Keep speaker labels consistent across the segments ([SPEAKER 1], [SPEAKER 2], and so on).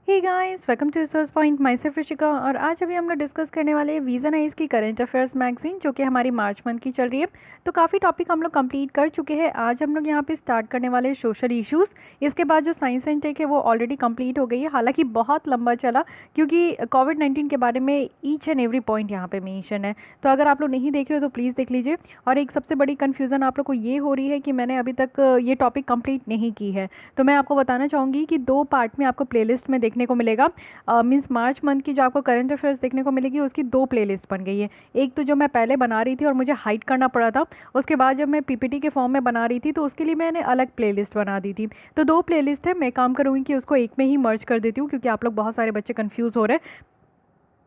[SPEAKER 1] Hey guys, welcome to resource point. Myself Rishika. और आज अभी हम लोग डिस्कस करने वाले हैं वीज़न आइज की करंट अफेयर्स मैगजीन, जो कि हमारी मार्च मंथ की चल रही है। तो काफ़ी टॉपिक हम लोग कंप्लीट कर चुके हैं। आज हम लोग यहाँ पे स्टार्ट करने वाले हैं सोशल इश्यूज़। इसके बाद जो साइंस एंड टेक है वो ऑलरेडी कंप्लीट हो गई है, हालांकि बहुत लंबा चला क्योंकि कोविड-19 के बारे में ईच एंड एवरी पॉइंट यहाँ पे मेंशन है। तो अगर आप लोग नहीं देखे हो तो प्लीज़ देख लीजिए। और एक सबसे बड़ी कन्फ्यूज़न आप लोग को ये हो रही है कि मैंने अभी तक ये टॉपिक कंप्लीट नहीं की है। तो मैं आपको बताना चाहूँगी कि 2 पार्ट में आपको प्लेलिस्ट में देखने को मिलेगा। मीन्स मार्च मंथ की जो आपको करंट अफेयर्स देखने को मिलेगी उसकी 2 प्लेलिस्ट बन गई है। एक तो जो मैं पहले बना रही थी और मुझे हाइड करना पड़ा था, उसके बाद जब मैं पीपीटी के फॉर्म में बना रही थी तो उसके लिए मैंने अलग प्लेलिस्ट बना दी थी। तो 2 प्लेलिस्ट है, मैं काम करूँगी कि उसको एक में ही मर्ज कर देती हूँ, क्योंकि आप लोग बहुत सारे बच्चे कन्फ्यूज़ हो रहे हैं।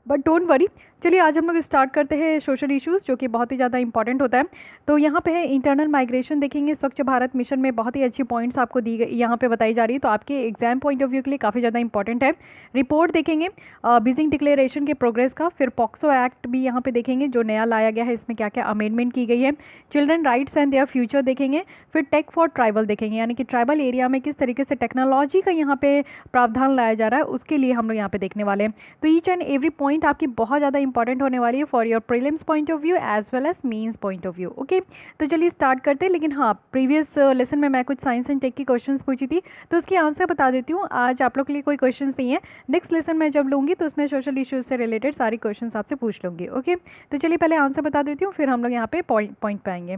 [SPEAKER 1] बट डोंट वरी, चलिए आज हम लोग स्टार्ट करते हैं सोशल इश्यूज़, जो कि बहुत ही ज़्यादा इंपॉर्टेंट होता है। तो यहाँ पे है इंटरनल माइग्रेशन देखेंगे। स्वच्छ भारत मिशन में बहुत ही अच्छी पॉइंट्स आपको दी गई यहाँ पे बताई जा रही है, तो आपके एग्जाम पॉइंट ऑफ व्यू के लिए काफ़ी ज़्यादा इंपॉर्टेंट है। रिपोर्ट देखेंगे बीजिंग डिक्लेरेशन के प्रोग्रेस का। फिर पॉक्सो एक्ट भी यहाँ पे देखेंगे, जो नया लाया गया है, इसमें क्या क्या अमेंडमेंट की गई है। Children rights and their future देखेंगे। फिर टेक फॉर ट्राइबल देखेंगे, यानी कि ट्राइबल एरिया में किस तरीके से टेक्नोलॉजी का यहाँ पे प्रावधान लाया जा रहा है, उसके लिए हम लोग यहाँ पे देखने वाले हैं। तो ईच एंड एवरी पॉइंट आपकी बहुत ज़्यादा इंपॉर्टेंट होने वाली है for your prelims point of view as well as mains point of view. Okay, तो चलिए स्टार्ट करते हैं। लेकिन हाँ, प्रीवियस लेसन में मैं कुछ साइंस एंड टेक की क्वेश्चंस पूछी थी, तो उसकी आंसर बता देती हूँ। आज आप लोग के लिए कोई क्वेश्चंस नहीं है। नेक्स्ट लेसन में जब लूँगी तो उसमें सोशल इश्यूज से रिलेटेड सारी क्वेश्चंस आपसे पूछ लूँगी। ओके, तो चलिए पहले आंसर बता देती हूँ, फिर हम लोग यहाँ पे पॉइंट पे आएंगे।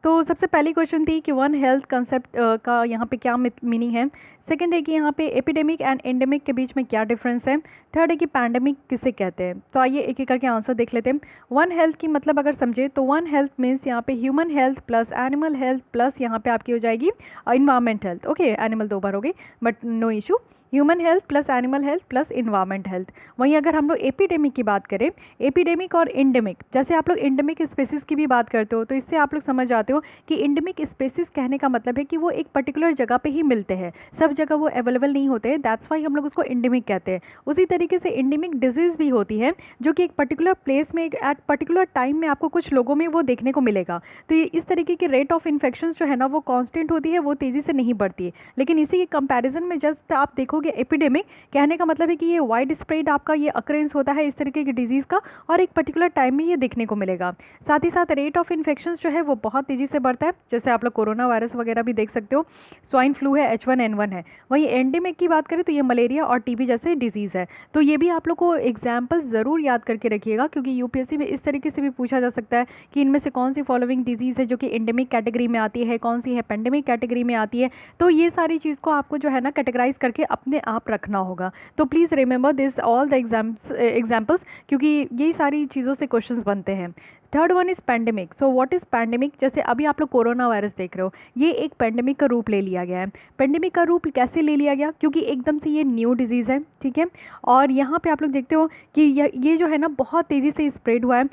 [SPEAKER 1] तो सबसे पहली क्वेश्चन थी कि वन हेल्थ कंसेप्ट का यहाँ पे क्या मीनिंग है। सेकंड है कि यहाँ पे एपिडेमिक एंड एंडेमिक के बीच में क्या डिफरेंस है। थर्ड है कि पैंडेमिक किसे कहते हैं। तो आइए एक एक करके आंसर देख लेते हैं। वन हेल्थ की मतलब अगर समझे तो वन हेल्थ मीन्स यहाँ पे human health plus animal health plus यहाँ पे आपकी हो जाएगी इन्वायरमेंट हेल्थ। ओके, एनिमल 2 बार हो गई but no issue. Human health plus animal health plus environment health. वहीं अगर हम लोग एपिडेमिक की बात करें, एपिडेमिक और इंडेमिक, जैसे आप लोग इंडेमिक स्पेसिस की भी बात करते हो तो इससे आप लोग समझ जाते हो कि इंडेमिक स्पेसिस कहने का मतलब है कि वो एक पर्टिकुलर जगह पे ही मिलते हैं, सब जगह वो अवेलेबल नहीं होते हैं। दैट्स वाई हम लोग उसको इंडेमिक कहते हैं। उसी तरीके से इंडेमिक डिजीज़ भी होती है, जो कि एक पर्टिकुलर प्लेस में एट पर्टिकुलर टाइम में आपको कुछ लोगों में वो देखने को मिलेगा। तो ये इस तरीके की रेट ऑफ इन्फेक्शन जो है ना वो कांस्टेंट होती है, वो तेज़ी से नहीं बढ़ती है। लेकिन इसी के कंपैरिजन में जस्ट आप देखोगे एपिडेमिक कहने का मतलब है कि ये वाइड स्प्रेड आपका ये अक्रेंस होता है इस तरीके की डिजीज़ का, और एक पर्टिकुलर टाइम में ये देखने को मिलेगा। साथ ही साथ रेट ऑफ इन्फेक्शन जो है वो बहुत तेज़ी से बढ़ता है, जैसे आप लोग कोरोना वायरस वगैरह भी देख सकते हो, स्वाइन फ्लू है, H1N1 है। वहीं एंडेमिक की बात करें तो ये मलेरिया और टीबी जैसे डिजीज़ है। तो ये भी आप लोग को एग्जाम्पल ज़रूर याद करके रखिएगा, क्योंकि यूपीएससी में इस तरीके से भी पूछा जा सकता है कि इनमें से कौन सी फॉलोइंग डिजीज़ है जो कि एंडेमिक कैटेगरी में आती है, कौन सी है पेंडेमिक कैटेगरी में आती है। तो ये सारी चीज़ को आपको जो है ना कैटेगराइज करके अपने आप रखना होगा। तो please remember this all the examples, क्योंकि यही सारी चीज़ों से क्वेश्चंस बनते हैं। Third one is pandemic. So what is pandemic? जैसे अभी आप लोग कोरोना वायरस देख रहे हो, ये एक पैंडेमिक का रूप ले लिया गया है। पैंडेमिक का रूप कैसे ले लिया गया? क्योंकि एकदम से ये न्यू डिजीज़ है, ठीक है। और यहाँ पे आप लोग देखते हो कि ये जो है ना बहुत तेज़ी से स्प्रेड हुआ है,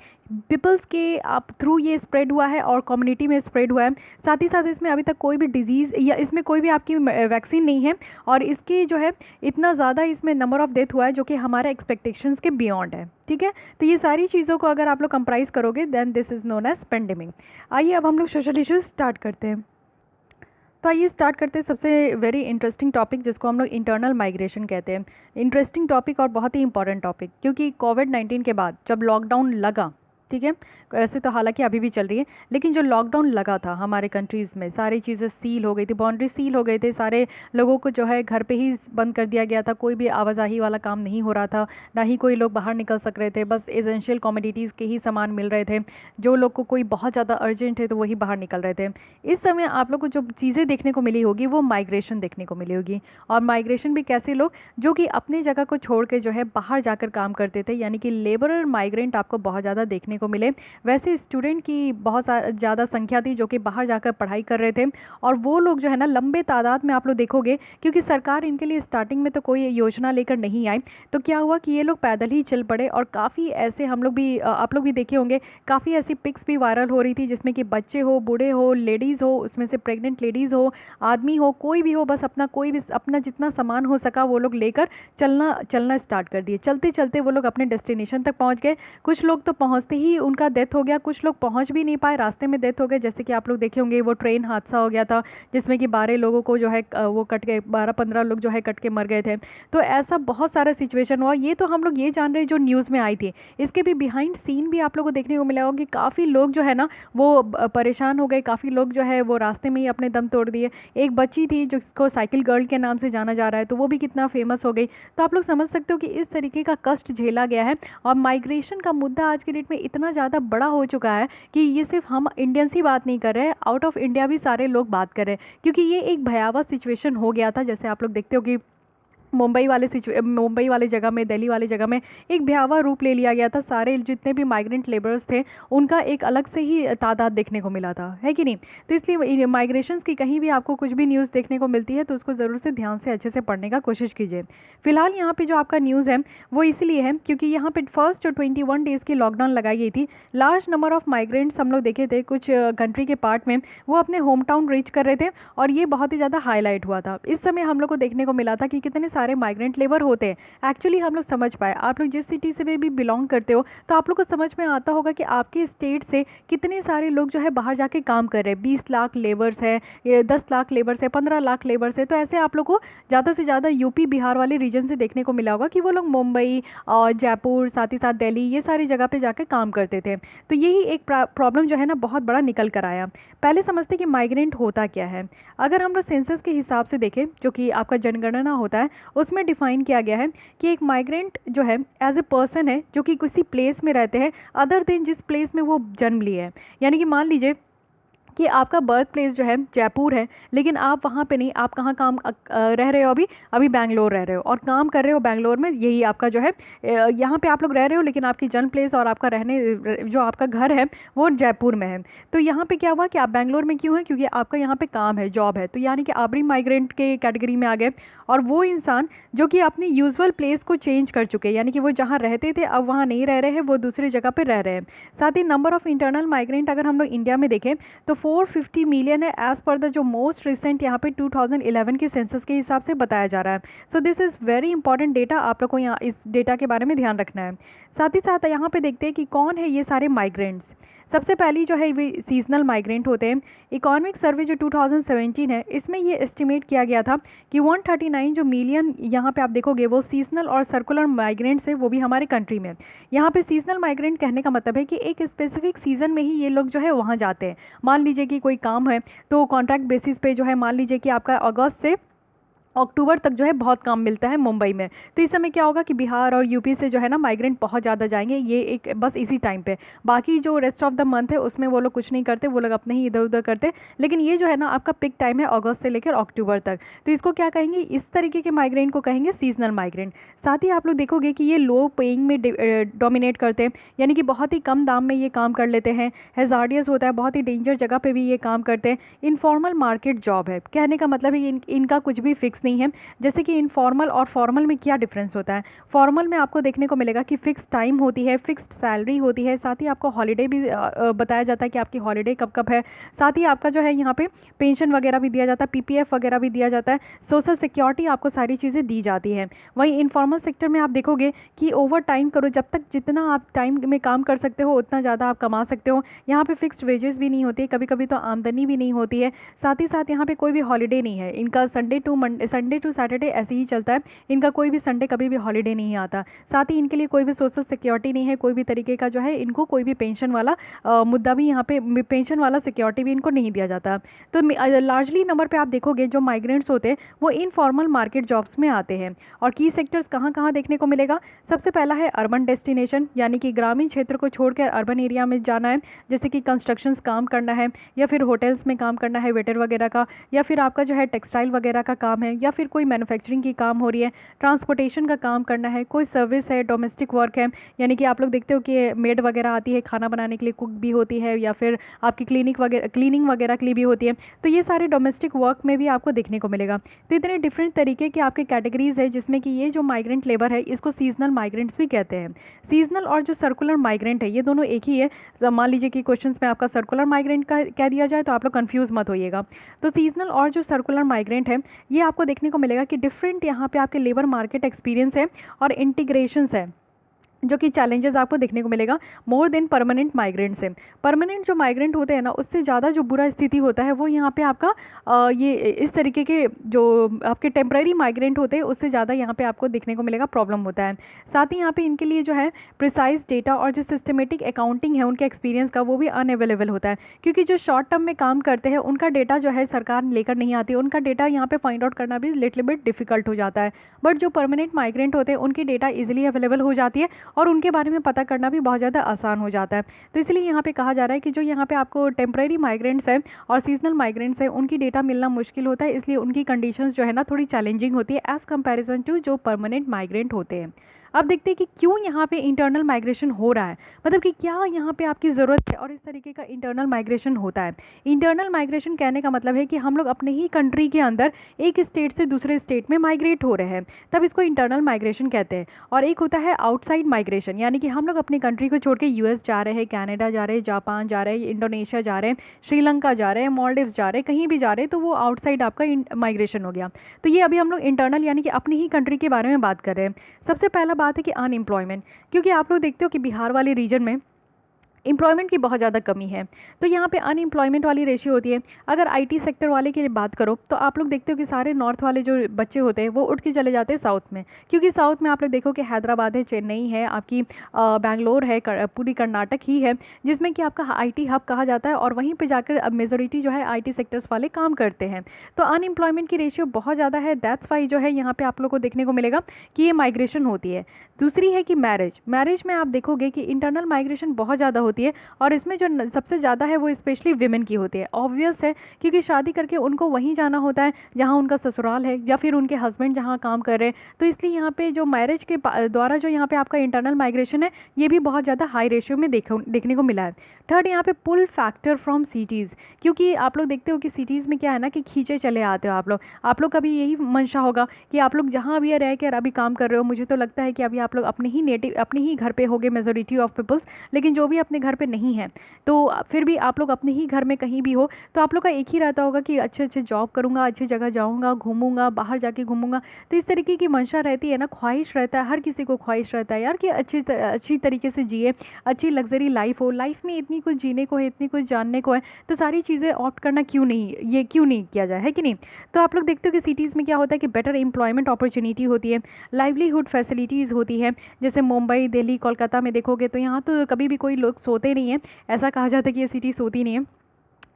[SPEAKER 1] पीपल्स के आप थ्रू ये स्प्रेड हुआ है और कम्युनिटी में स्प्रेड हुआ है। साथ ही साथ इसमें अभी तक कोई भी डिजीज़ या इसमें कोई भी आपकी वैक्सीन नहीं है, और इसकी जो है इतना ज़्यादा इसमें नंबर ऑफ़ डेथ हुआ है जो कि हमारे एक्सपेक्टेशंस के बियॉन्ड है, ठीक है। तो ये सारी चीज़ों को अगर आप लोग कंप्राइज करोगे then this is known as pandemic. आइए अब हम लोग सोशल इश्यूज स्टार्ट करते हैं। तो आइए स्टार्ट करते हैं सबसे वेरी इंटरेस्टिंग टॉपिक, जिसको हम लोग इंटरनल माइग्रेशन कहते हैं। इंटरेस्टिंग टॉपिक और बहुत ही इंपॉर्टेंट टॉपिक, क्योंकि कोविड-19 के बाद जब लॉकडाउन लगा, ठीक है, ऐसे तो हालांकि अभी भी चल रही है, लेकिन जो लॉकडाउन लगा था हमारे कंट्रीज़ में, सारी चीज़ें सील हो गई थी, बाउंड्री सील हो गए थे, सारे लोगों को जो है घर पे ही बंद कर दिया गया था, कोई भी आवाजाही वाला काम नहीं हो रहा था, ना ही कोई लोग बाहर निकल सक रहे थे, बस एसेंशियल कमोडिटीज़ के ही सामान मिल रहे थे। जो लोग को कोई बहुत ज़्यादा अर्जेंट है तो वही बाहर निकल रहे थे। इस समय आप लोग को जो चीज़ें देखने को मिली होगी वो माइग्रेशन देखने को मिली होगी। और माइग्रेशन भी कैसे लोग जो कि अपनी जगह को छोड़ के जो है बाहर जाकर काम करते थे, यानी कि लेबरर माइग्रेंट आपको बहुत ज़्यादा देखने को मिले। वैसे स्टूडेंट की बहुत ज़्यादा संख्या थी जो कि बाहर जाकर पढ़ाई कर रहे थे, और वो लोग जो है ना लंबे तादाद में आप लोग देखोगे, क्योंकि सरकार इनके लिए स्टार्टिंग में तो कोई योजना लेकर नहीं आई, तो क्या हुआ कि ये लोग पैदल ही चल पड़े। और काफ़ी ऐसे हम लोग भी आप लोग भी देखे होंगे, काफ़ी ऐसी पिक्स भी वायरल हो रही थी जिसमें कि बच्चे हो, बूढ़े हो, लेडीज़ हो, उसमें से प्रेग्नेंट लेडीज़ हो, आदमी हो, कोई भी हो, बस अपना कोई भी अपना जितना सामान हो सका वो लोग लेकर चलना स्टार्ट कर दिए। चलते चलते वो लोग अपने डेस्टिनेशन तक पहुँच गए। कुछ लोग तो पहुँचते ही उनका डेथ हो गया, कुछ लोग पहुंच भी नहीं पाए, रास्ते में डेथ हो गए। जैसे कि आप लोग देखे होंगे वो ट्रेन हादसा हो गया था जिसमें कि 12 लोगों को जो है वो कट के 12-15 लोग जो है कट के मर गए थे। तो ऐसा बहुत सारा सिचुएशन हुआ। ये तो हम लोग ये जान रहे हैं जो न्यूज़ में आई थी, इसके भी बिहाइंड सीन भी आप लोगों को देखने को मिला होगा कि काफ़ी लोग जो है ना वो परेशान हो गए, काफ़ी लोग जो है वो रास्ते में ही अपने दम तोड़ दिए। एक बच्ची थी जिसको साइकिल गर्ल के नाम से जाना जा रहा है, तो वो भी कितना फेमस हो गई। तो आप लोग समझ सकते हो कि इस तरीके का कष्ट झेला गया है। और माइग्रेशन का मुद्दा आज के डेट में इतना ज़्यादा बड़ा हो चुका है कि ये सिर्फ हम इंडियंस ही बात नहीं कर रहे हैं, आउट ऑफ इंडिया भी सारे लोग बात कर रहे हैं, क्योंकि ये एक भयावह सिचुएशन हो गया था। जैसे आप लोग देखते हो कि मुंबई वाले जगह में, दिल्ली वाली जगह में एक भयावह रूप ले लिया गया था। सारे जितने भी माइग्रेंट लेबरर्स थे उनका एक अलग से ही तादाद देखने को मिला था, है कि नहीं। तो इसलिए माइग्रेशंस की कहीं भी आपको कुछ भी न्यूज़ देखने को मिलती है तो उसको ज़रूर से ध्यान से अच्छे से पढ़ने का कोशिश कीजिए। फिलहाल यहाँ पे जो आपका न्यूज़ है वो इसलिए है क्योंकि यहाँ पे फर्स्ट जो 21 डेज़ की लॉकडाउन लगाई गई थी, लार्ज नंबर ऑफ माइग्रेंट्स हम लोग देखे थे कुछ कंट्री के पार्ट में, वो अपने होम टाउन रीच कर रहे थे और ये बहुत ही ज़्यादा हाईलाइट हुआ था। इस समय हम लोग को देखने को मिला था कि कितने सारे माइग्रेंट लेबर होते हैं। एक्चुअली हम लोग समझ पाए, आप लोग जिस सिटी से भी बिलोंग करते हो तो आप लोग को समझ में आता होगा कि आपके स्टेट से कितने सारे लोग जो है बाहर जाके काम कर रहे हैं। 20 लाख लेबर्स है, 10 लाख लेबर्स है, 15 लाख लेबर्स है। तो ऐसे आप लोग को ज़्यादा से ज़्यादा यूपी बिहार वाले रीजन से देखने को मिला होगा कि वो लोग मुंबई और जयपुर, साथ ही साथ दिल्ली, ये सारी जगह पे जाकर काम करते थे। तो यही एक प्रॉब्लम जो है ना बहुत बड़ा निकल कर आया। पहले समझते कि माइग्रेंट होता क्या है। अगर हम लोग सेंसस के हिसाब से देखें, जो कि आपका जनगणना होता है, उसमें डिफाइन किया गया है कि एक माइग्रेंट जो है एज ए पर्सन है जो कि किसी प्लेस में रहते हैं अदर देन जिस प्लेस में वो जन्म लिए हैं। यानी कि मान लीजिए कि आपका बर्थ प्लेस जो है जयपुर है, लेकिन आप वहाँ पे नहीं, आप कहाँ काम रह रहे हो, अभी अभी बैंगलोर रह रहे हो और काम कर रहे हो बैंगलोर में। यही आपका जो है यहाँ पे आप लोग रह रहे हो, लेकिन आपकी जन्म प्लेस और आपका रहने जो आपका घर है वो जयपुर में है। तो यहाँ पे क्या हुआ कि आप बैंगलोर में क्यों है, क्योंकि आपका यहाँ पे काम है, जॉब है। तो यानी कि आप भी माइग्रेंट के कैटेगरी में आ गए। और वो इंसान जो कि अपनी यूजुअल प्लेस को चेंज कर चुके हैं, यानी कि वो जहाँ रहते थे अब वहाँ नहीं रह रहे हैं, वो दूसरी जगह पर रह रहे हैं। साथ ही नंबर ऑफ़ इंटरनल माइग्रेंट अगर हम लोग इंडिया में देखें तो 450 मिलियन है, एज़ पर द जो मोस्ट रिसेंट यहाँ पे 2011 के सेंसस के हिसाब से बताया जा रहा है। So this is very important data, आप लोग को यहाँ इस डेटा के बारे में ध्यान रखना है। साथ ही साथ यहाँ पे देखते हैं कि कौन है ये सारे माइग्रेंट्स। सबसे पहली जो है वे सीजनल माइग्रेंट होते हैं। इकोनॉमिक सर्वे जो 2017 है, इसमें ये एस्टिमेट किया गया था कि 139 जो मिलियन यहाँ पे आप देखोगे वो सीजनल और सर्कुलर माइग्रेंट्स है, वो भी हमारे कंट्री में। यहाँ पे सीजनल माइग्रेंट कहने का मतलब है कि एक स्पेसिफिक सीज़न में ही ये लोग जो है वहाँ जाते हैं। मान लीजिए कि कोई काम है तो कॉन्ट्रैक्ट बेसिस पे जो है, मान लीजिए कि आपका अगस्त से अक्टूबर तक जो है बहुत काम मिलता है मुंबई में। तो इस समय क्या होगा कि बिहार और यूपी से जो है ना माइग्रेंट बहुत ज़्यादा जाएंगे, ये एक बस इसी टाइम पे। बाकी जो रेस्ट ऑफ द मंथ है उसमें वो लोग कुछ नहीं करते, वो लोग अपने ही इधर उधर करते। लेकिन ये जो है ना आपका पिक टाइम है अगस्त से लेकर अक्टूबर तक। तो इसको क्या कहेंगे, इस तरीके के माइग्रेंट को कहेंगे सीजनल माइग्रेंट। साथ ही आप लोग देखोगे कि ये लो पेइंग में डोमिनेट करते हैं, यानी कि बहुत ही कम दाम में ये काम कर लेते हैं। हैजार्डियस होता है, बहुत ही डेंजर जगह पे भी ये काम करते हैं। इनफॉर्मल मार्केट जॉब है, कहने का मतलब है कि इनका कुछ भी फिक्स नहीं है। जैसे कि इनफॉर्मल और फॉर्मल में क्या डिफरेंस होता है। फॉर्मल में आपको देखने को मिलेगा कि फिक्स टाइम होती है, फिक्स्ड सैलरी होती है, साथ ही आपको हॉलीडे भी बताया जाता है कि आपकी हॉलीडे कब कब है। साथ ही आपका जो है यहाँ पे पेंशन वगैरह भी दिया जाता है, पीपीएफ वगैरह भी दिया जाता है, सोशल सिक्योरिटी आपको सारी चीज़ें दी जाती है। वहीं इनफॉर्मल सेक्टर में आप देखोगे कि ओवर टाइम करो, जब तक जितना आप टाइम में काम कर सकते हो उतना ज़्यादा आप कमा सकते हो। यहाँ पे फिक्स्ड वेजेस भी नहीं होती है, कभी कभी तो आमदनी भी नहीं होती है। साथ ही साथ यहाँ पे कोई भी हॉलीडे नहीं है, इनका संडे टू सैटरडे ऐसे ही चलता है, इनका कोई भी संडे कभी भी हॉलीडे नहीं आता। साथ ही इनके लिए कोई भी सोशल सिक्योरिटी नहीं है, कोई भी तरीके का जो है इनको कोई भी पेंशन वाला मुद्दा भी यहाँ पे, पेंशन वाला सिक्योरिटी भी इनको नहीं दिया जाता। तो लार्जली नंबर पे आप देखोगे जो माइग्रेंट्स होते हैं वो इनफॉर्मल मार्केट जॉब्स में आते हैं। और की सेक्टर्स कहाँ कहाँ देखने को मिलेगा, सबसे पहला है अर्बन डेस्टिनेशन, यानी कि ग्रामीण क्षेत्र को छोड़कर अर्बन एरिया में जाना है, जैसे कि कंस्ट्रक्शंस काम करना है, या फिर होटल्स में काम करना है वेटर वगैरह का, या फिर आपका जो है टेक्सटाइल वगैरह का काम है, या फिर कोई मैन्युफैक्चरिंग की काम हो रही है, ट्रांसपोर्टेशन का काम करना है, कोई सर्विस है, डोमेस्टिक वर्क है, यानी कि आप लोग देखते हो कि मेड वगैरह आती है खाना बनाने के लिए, कुक भी होती है, या फिर आपकी क्लीनिंग वगैरह के लिए भी होती है। तो ये सारे डोमेस्टिक वर्क में भी आपको देखने को मिलेगा। तो इतने डिफरेंट तरीके के आपके कैटेगरीज है जिसमें कि ये जो माइग्रेंट लेबर है इसको सीजनल माइग्रेंट्स भी कहते हैं। सीजनल और जो सर्कुलर माइग्रेंट है ये दोनों एक ही है। मान लीजिए कि क्वेश्चंस में आपका सर्कुलर माइग्रेंट का कह दिया जाए तो आप लोग कंफ्यूज मत होइएगा। तो सीजनल और जो सर्कुलर माइग्रेंट है ये आपको देखने को मिलेगा कि डिफरेंट यहाँ पे आपके लेबर मार्केट एक्सपीरियंस है और इंटीग्रेशंस है। जो कि चैलेंजेस आपको देखने को मिलेगा मोर देन परमानेंट माइग्रेंट से। परमानेंट जो माइग्रेंट होते हैं ना, उससे ज़्यादा जो बुरा स्थिति होता है वो यहाँ पे आपका ये इस तरीके के जो आपके टेम्पररी माइग्रेंट होते हैं उससे ज़्यादा यहाँ पे आपको देखने को मिलेगा प्रॉब्लम होता है। साथ ही यहाँ पे इनके लिए जो है प्रिसाइज डेटा और जो सिस्टमेटिक अकाउंटिंग है उनके एक्सपीरियंस का, वो भी अनअवेलेबल होता है, क्योंकि जो शॉर्ट टर्म में काम करते हैं उनका डेटा जो है सरकार लेकर नहीं आती, उनका डेटा यहाँ पे फाइंड आउट करना भी लिटिल बिट डिफिकल्ट हो जाता है। बट जो परमानेंट माइग्रेंट होते हैं उनकी डेटा ईजिली अवेलेबल हो जाती है और उनके बारे में पता करना भी बहुत ज़्यादा आसान हो जाता है। तो इसलिए यहाँ पे कहा जा रहा है कि जो यहाँ पे आपको टेम्परेरी माइग्रेंट्स हैं और सीजनल माइग्रेंट्स हैं उनकी डेटा मिलना मुश्किल होता है, इसलिए उनकी कंडीशंस जो है ना थोड़ी चैलेंजिंग होती है एज़ कंपैरिजन टू जो परमानेंट माइग्रेंट होते हैं। अब देखते हैं कि क्यों यहाँ पे इंटरनल माइग्रेशन हो रहा है, मतलब कि क्या यहाँ पे आपकी ज़रूरत है और इस तरीके का इंटरनल माइग्रेशन होता है। इंटरनल माइग्रेशन कहने का मतलब है कि हम लोग अपने ही कंट्री के अंदर एक स्टेट से दूसरे स्टेट में माइग्रेट हो रहे हैं, तब इसको इंटरनल माइग्रेशन कहते हैं। और एक होता है आउटसाइड माइग्रेशन, यानी कि हम लोग अपनी कंट्री को छोड़ के यूएस जा रहे हैं, कनाडा जा रहे हैं, जापान जा रहे हैं, इंडोनेशिया जा रहे हैं, श्रीलंका जा रहे हैं, मालदीव्स जा रहे हैं, कहीं भी जा रहे हैं, तो वो आउटसाइड आपका माइग्रेशन हो गया। तो ये अभी हम लोग इंटरनल यानी कि अपनी ही कंट्री के बारे में बात कर रहे हैं। सबसे पहला बात है कि अनएम्प्लॉयमेंट, क्योंकि आप लोग देखते हो कि बिहार वाले रीजन में एम्प्लॉयमेंट की बहुत ज़्यादा कमी है, तो यहाँ पे अनएम्प्लॉयमेंट वाली रेशियो होती है। अगर आईटी सेक्टर वाले की बात करो तो आप लोग देखते हो कि सारे नॉर्थ वाले जो बच्चे होते हैं वो उठ के चले जाते हैं साउथ में, क्योंकि साउथ में आप लोग देखो कि हैदराबाद है, चेन्नई है, आपकी बैंगलोर है, पूरी कर्नाटक ही है, जिसमें कि आपका आईटी हब कहा जाता है और वहीं पर जाकर अब मेजोरिटी जो है आईटी सेक्टर्स वाले काम करते हैं। तो अनएम्प्लॉयमेंट की रेशियो बहुत ज़्यादा है, दैट्स वाई जो है यहाँ पर आप लोग को देखने को मिलेगा कि ये माइग्रेशन होती है। दूसरी है कि मैरिज में आप देखोगे कि इंटरनल माइग्रेशन बहुत ज़्यादा होती है और इसमें जो सबसे ज़्यादा है वो स्पेशली विमेन की होती है। ऑब्वियस है, क्योंकि शादी करके उनको वहीं जाना होता है जहाँ उनका ससुराल है या फिर उनके हस्बैंड जहाँ काम कर रहे हैं, तो इसलिए यहाँ पे जो मैरिज के द्वारा जो यहाँ पे आपका इंटरनल माइग्रेशन है ये भी बहुत ज़्यादा हाई रेशियो में देखने को मिला है। थर्ड यहाँ पे पुल फैक्टर फ्रॉम सिटीज़, क्योंकि आप लोग देखते हो कि सिटीज़ में क्या है ना कि खींचे चले आते हो आप लोग का भी यही मंशा होगा कि आप लोग जहाँ भी रह कर अभी काम कर रहे हो, मुझे तो लगता है कि अभी आप लोग अपने ही घर पे होगे मेजोरिटी ऑफ पीपल्स, लेकिन जो भी अपने घर पे नहीं है तो फिर भी आप लोग अपने ही घर में कहीं भी हो तो आप लोग का एक ही रहता होगा कि अच्छे अच्छे जॉब करूँगा, अच्छी जगह जाऊँगा, घूमूंगा, बाहर जाके घूमूंगा। तो इस तरीके की मंशा रहती है ना, ख्वाहिश रहता है, हर किसी को ख्वाहिश रहता है यार कि अच्छी तरीके से जिए, अच्छी लग्जरी लाइफ हो, लाइफ में इतनी कुछ जीने को है, इतनी कुछ जानने को है, तो सारी चीज़ें ऑप्ट करना क्यों नहीं किया जाए, है कि नहीं। तो आप लोग देखते हो कि सिटीज़ में क्या होता है कि बेटर एम्प्लॉयमेंट अपॉर्चुनिटी होती है, लाइवलीहुड फैसिलिटीज़ होती है। जैसे मुंबई, दिल्ली, कोलकाता में देखोगे तो यहाँ तो कभी भी कोई लोग सोते नहीं है, ऐसा कहा जाता है कि ये सिटी सोती नहीं है,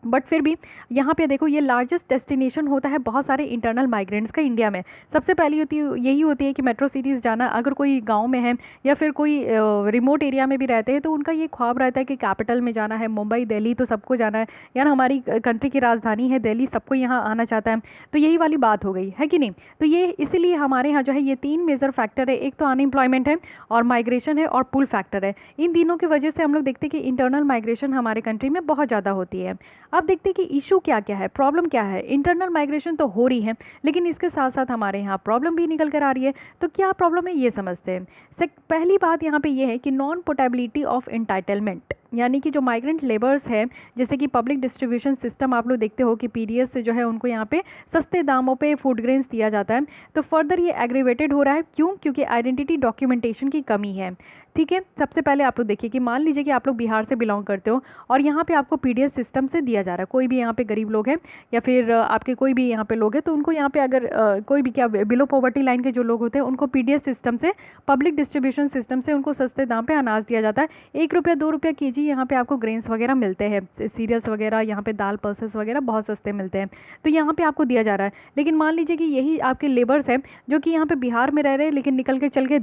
[SPEAKER 1] बट फिर भी यहाँ पे देखो ये लार्जेस्ट डेस्टिनेशन होता है बहुत सारे इंटरनल माइग्रेंट्स का इंडिया में। सबसे पहली यही होती है कि मेट्रो सिटीज़ जाना, अगर कोई गांव में है या फिर कोई रिमोट एरिया में भी रहते हैं तो उनका ये ख्वाब रहता है कि कैपिटल में जाना है, मुंबई, दिल्ली तो सबको जाना है यार, हमारी कंट्री की राजधानी है दिल्ली, सबको यहाँ आना चाहता है। तो यही वाली बात हो गई है कि नहीं। तो ये इसीलिए हमारे यहाँ जो है ये 3 मेजर फैक्टर है, एक तो अनएम्प्लॉयमेंट है और माइग्रेशन है और पुल फैक्टर है। इन तीनों की वजह से हम लोग देखते हैं कि इंटरनल माइग्रेशन हमारे कंट्री में बहुत ज़्यादा होती है। अब देखते हैं कि इशू क्या क्या है, प्रॉब्लम क्या है। इंटरनल माइग्रेशन तो हो रही है लेकिन इसके साथ साथ हमारे यहाँ प्रॉब्लम भी निकल कर आ रही है। तो क्या प्रॉब्लम है ये समझते हैं। पहली बात यहाँ पे ये है कि नॉन पोर्टेबिलिटी ऑफ एंटाइटलमेंट, यानी कि जो माइग्रेंट लेबर्स है, जैसे कि पब्लिक डिस्ट्रीब्यूशन सिस्टम आप लोग देखते हो कि पीडीएस से जो है उनको यहाँ पे सस्ते दामों पे फूड ग्रेन्स दिया जाता है। तो फर्दर ये एग्रीवेटेड हो रहा है, क्यों? क्योंकि आइडेंटिटी डॉक्यूमेंटेशन की कमी है। ठीक है, सबसे पहले आप लोग देखिए कि मान लीजिए कि आप लोग बिहार से बिलोंग करते हो और यहाँ पे आपको पीडीएस सिस्टम से दिया जा रहा है, कोई भी यहाँ पे गरीब लोग हैं या फिर आपके कोई भी यहाँ पे लोग हैं तो उनको यहाँ पे अगर कोई भी क्या बिलो पॉवर्टी लाइन के जो लोग होते हैं उनको पीडीएस सिस्टम से, पब्लिक डिस्ट्रीब्यूशन सिस्टम से उनको सस्ते दाम पे अनाज दिया जाता है। 1 रुपया 2 रुपया केजी यहाँ पे आपको ग्रेन्स वगैरह मिलते हैं, सीरियल्स वगैरह, यहाँ पे दाल पल्सेस वगैरह बहुत सस्ते मिलते हैं, तो यहाँ पे आपको दिया जा रहा है। लेकिन मान लीजिए कि यही आपके लेबर्स हैं जो कि यहाँ पे बिहार में रह रहे हैं लेकिन निकल के चल गए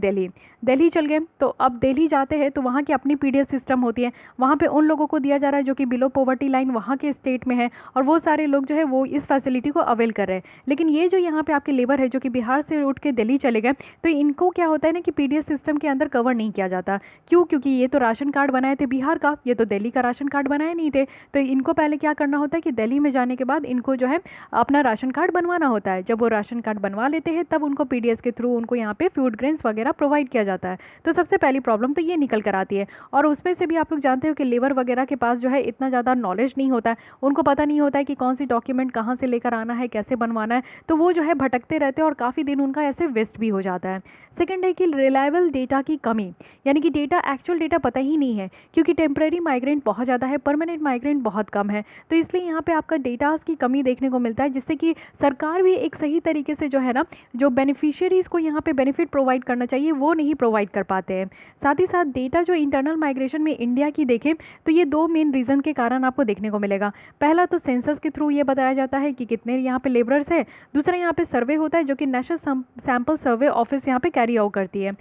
[SPEAKER 1] दिल्ली चल गए, तो अब दिल्ली जाते हैं तो वहाँ की अपनी पीडीएस सिस्टम होती है, वहाँ पे उन लोगों को दिया जा रहा है जो कि बिलो पॉवर्टी लाइन वहाँ के स्टेट में है और वो सारे लोग जो है वो इस फैसिलिटी को अवेल कर रहे हैं। लेकिन ये जो यहाँ पे आपके लेबर है जो कि बिहार से उठ के दिल्ली चले गए, तो इनको क्या होता है ना कि पीडीएस सिस्टम के अंदर कवर नहीं किया जाता। क्यों? क्योंकि ये तो राशन कार्ड बनाए थे बिहार का, ये तो दिल्ली का राशन कार्ड बनाए नहीं थे, तो इनको पहले क्या करना होता है कि दिल्ली में जाने के बाद इनको जो है अपना राशन कार्ड बनवाना होता है। जब वो राशन कार्ड बनवा लेते हैं तब उनको पीडीएस के थ्रू उनको यहाँ पे फूड ग्रेन्स वगैरह प्रोवाइड किया जाता है। तो सबसे पहली प्रॉब्लम तो ये निकल कर आती है। और उसमें से भी आप लोग जानते हो कि लेबर वगैरह के पास जो है इतना ज़्यादा नॉलेज नहीं होता है, उनको पता नहीं होता है कि कौन सी डॉक्यूमेंट कहाँ से लेकर आना है, कैसे बनवाना है, तो वो जो है भटकते रहते हैं और काफ़ी दिन उनका ऐसे वेस्ट भी हो जाता है। सेकंड है कि रिलायबल डेटा की कमी, यानी कि डेटा एक्चुअल डेटा पता ही नहीं है, क्योंकि टेम्प्रेरी माइग्रेंट बहुत ज़्यादा है, परमानेंट माइग्रेंट बहुत कम है। तो इसलिए यहाँ पे आपका डेटास की कमी देखने को मिलता है, जिससे कि सरकार भी एक सही तरीके से जो है ना, जो बेनिफिशियरीज़ को यहाँ पे बेनिफिट प्रोवाइड करना चाहिए वो नहीं प्रोवाइड कर पाते हैं। साथ ही साथ डेटा जो इंटरनल माइग्रेशन में इंडिया की देखें तो ये दो मेन रीज़न के कारण आपको देखने को मिलेगा। पहला तो सेंसस के थ्रू ये बताया जाता है कि कितने यहाँ पे लेबरर्स है। दूसरा यहाँ पे सर्वे होता है जो कि नेशनल सैंपल सर्वे ऑफिस यहाँ पे कैरी आउट करती है।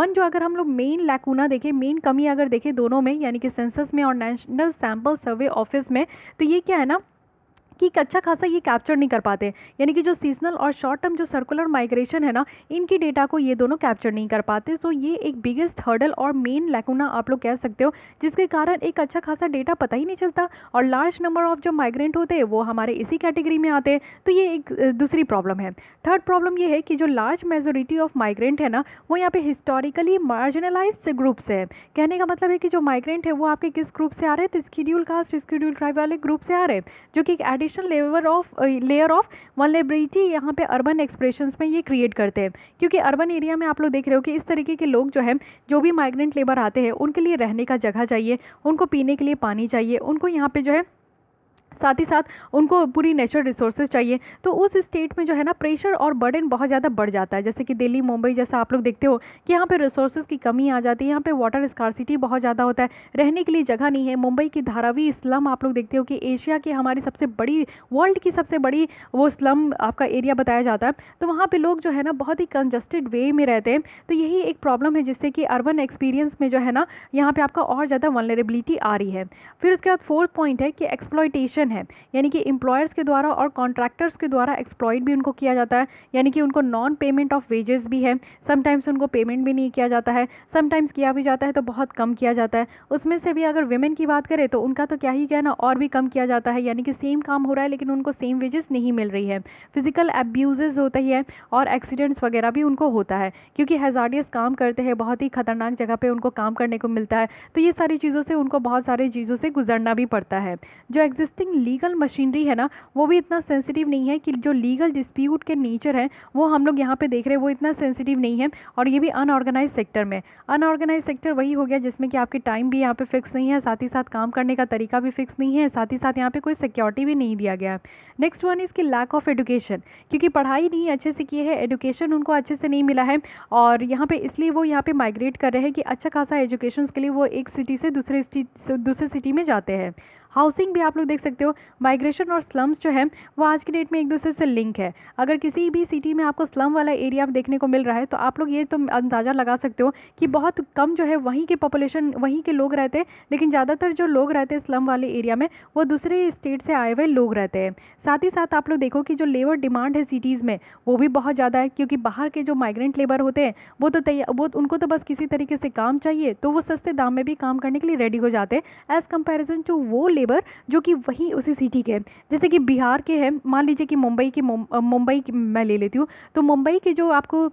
[SPEAKER 1] जो अगर हम लोग मेन लैकुना देखें, मेन कमी अगर देखें दोनों में, यानी कि सेंसस में और नेशनल सैंपल सर्वे ऑफिस में, तो ये क्या है ना कि अच्छा खासा ये कैप्चर नहीं कर पाते, यानी कि जो सीजनल और शॉर्ट टर्म जो सर्कुलर माइग्रेशन है ना, इनकी डेटा को ये दोनों कैप्चर नहीं कर पाते। सो ये एक बिगेस्ट हर्डल और मेन लैकुना आप लोग कह सकते हो, जिसके कारण एक अच्छा खासा डेटा पता ही नहीं चलता और लार्ज नंबर ऑफ जो माइग्रेंट होते हैं वो हमारे इसी कैटेगरी में आते हैं। तो ये एक दूसरी प्रॉब्लम है। थर्ड प्रॉब्लम ये है कि जो लार्ज मेजोरिटी ऑफ माइग्रेंट है ना, वो यहाँ पे हिस्टोरिकली मार्जिनलाइज्ड ग्रुप से है। कहने का मतलब है कि जो माइग्रेंट है वो आपके किस ग्रुप से आ रहे हैं, तो स्कीड्यूल कास्ट, स्कीड्यूल ट्राइब वाले ग्रुप से आ रहे हैं, जो कि एक लेयर ऑफ वल्नरेबिलिटी यहाँ पे अर्बन एक्सप्रेशंस में ये क्रिएट करते हैं। क्योंकि अर्बन एरिया में आप लोग देख रहे हो कि इस तरीके के लोग जो है, जो भी माइग्रेंट लेबर आते हैं, उनके लिए रहने का जगह चाहिए, उनको पीने के लिए पानी चाहिए, उनको यहाँ पे जो है साथ ही साथ उनको पूरी नेचुरल रिसोर्सेज चाहिए। तो उस स्टेट में जो है ना प्रेशर और बर्डन बहुत ज़्यादा बढ़ जाता है। जैसे कि दिल्ली, मुंबई जैसा आप लोग देखते हो कि यहाँ पे रिसोर्सेज की कमी आ जाती है, यहाँ पे वाटर स्कार्सिटी बहुत ज़्यादा होता है, रहने के लिए जगह नहीं है। मुंबई की धारावी स्लम आप लोग देखते हो कि एशिया की हमारी सबसे बड़ी, वर्ल्ड की सबसे बड़ी वो स्लम आपका एरिया बताया जाता है। तो वहाँ पर लोग जो है ना बहुत ही कंजस्टेड वे में रहते हैं। तो यही एक प्रॉब्लम है जिससे कि अर्बन एक्सपीरियंस में जो है ना यहाँ पर आपका और ज़्यादा वल्नरेबिलिटी आ रही है। फिर उसके बाद फोर्थ पॉइंट है कि एक्सप्लॉयटेशन है, यानी कि एम्प्लॉयर्स के द्वारा और कॉन्ट्रैक्टर्स के द्वारा एक्सप्लॉइट भी उनको किया जाता है, यानी कि उनको नॉन पेमेंट ऑफ वेजेस भी है। समटाइम्स उनको पेमेंट भी नहीं किया जाता है, समटाइम्स किया भी जाता है तो बहुत कम किया जाता है। उसमें से भी अगर विमेन की बात करें तो उनका तो क्या ही कहना, और भी कम किया जाता है, यानी कि सेम काम हो रहा है लेकिन उनको सेम वेजेस नहीं मिल रही है। फिजिकल एब्यूजेस होता ही है और एक्सीडेंट्स वगैरह भी उनको होता है, क्योंकि हैजार्डियस काम करते हैं, बहुत ही खतरनाक जगह पे उनको काम करने को मिलता है। तो ये सारी चीज़ों से उनको बहुत सारी चीज़ों से गुजरना भी पड़ता है। जो एग्जिस्टिंग लीगल मशीनरी है ना, वो भी इतना सेंसिटिव नहीं है कि जो लीगल डिस्प्यूट के नेचर है वो हम लोग यहाँ पे देख रहे हैं, वो इतना सेंसिटिव नहीं है। और ये भी अनऑर्गेनाइज सेक्टर में, अनऑर्गेनाइज सेक्टर वही हो गया जिसमें कि आपकी टाइम भी यहाँ पे फिक्स नहीं है, साथ ही साथ काम करने का तरीका भी फिक्स नहीं है, साथ ही साथ यहाँ पे कोई सिक्योरिटी भी नहीं दिया गया है। नेक्स्ट वन इसकी लैक ऑफ एजुकेशन, क्योंकि पढ़ाई नहीं अच्छे से की है, एजुकेशन उनको अच्छे से नहीं मिला है, और यहाँ पे इसलिए वो यहाँ पे माइग्रेट कर रहे हैं कि अच्छा खासा एजुकेशन के लिए वो एक सिटी से दूसरे सिटी में जाते हैं। हाउसिंग भी आप लोग देख सकते हो, माइग्रेशन और स्लम्स जो है वो आज की डेट में एक दूसरे से लिंक है। अगर किसी भी सिटी में आपको स्लम वाला एरिया देखने को मिल रहा है तो आप लोग ये तो अंदाज़ा लगा सकते हो कि बहुत कम जो है वहीं के पॉपुलेशन, वहीं के लोग रहते हैं, लेकिन ज़्यादातर जो लोग रहते हैं स्लम वाले एरिया में वो दूसरे स्टेट से आए हुए लोग रहते हैं। साथ ही साथ आप लोग देखो कि जो लेबर डिमांड है सिटीज़ में वो भी बहुत ज़्यादा है, क्योंकि बाहर के जो माइग्रेंट लेबर होते हैं वो उनको तो बस किसी तरीके से काम चाहिए, तो वो सस्ते दाम में भी काम करने के लिए रेडी हो जाते हैं, एज़ कंपेरिजन टू वो लेबर जो कि वहीं उसी सिटी के, जैसे कि बिहार के हैं। मान लीजिए कि मुंबई की मैं ले लेती हूँ, तो मुंबई के जो आपको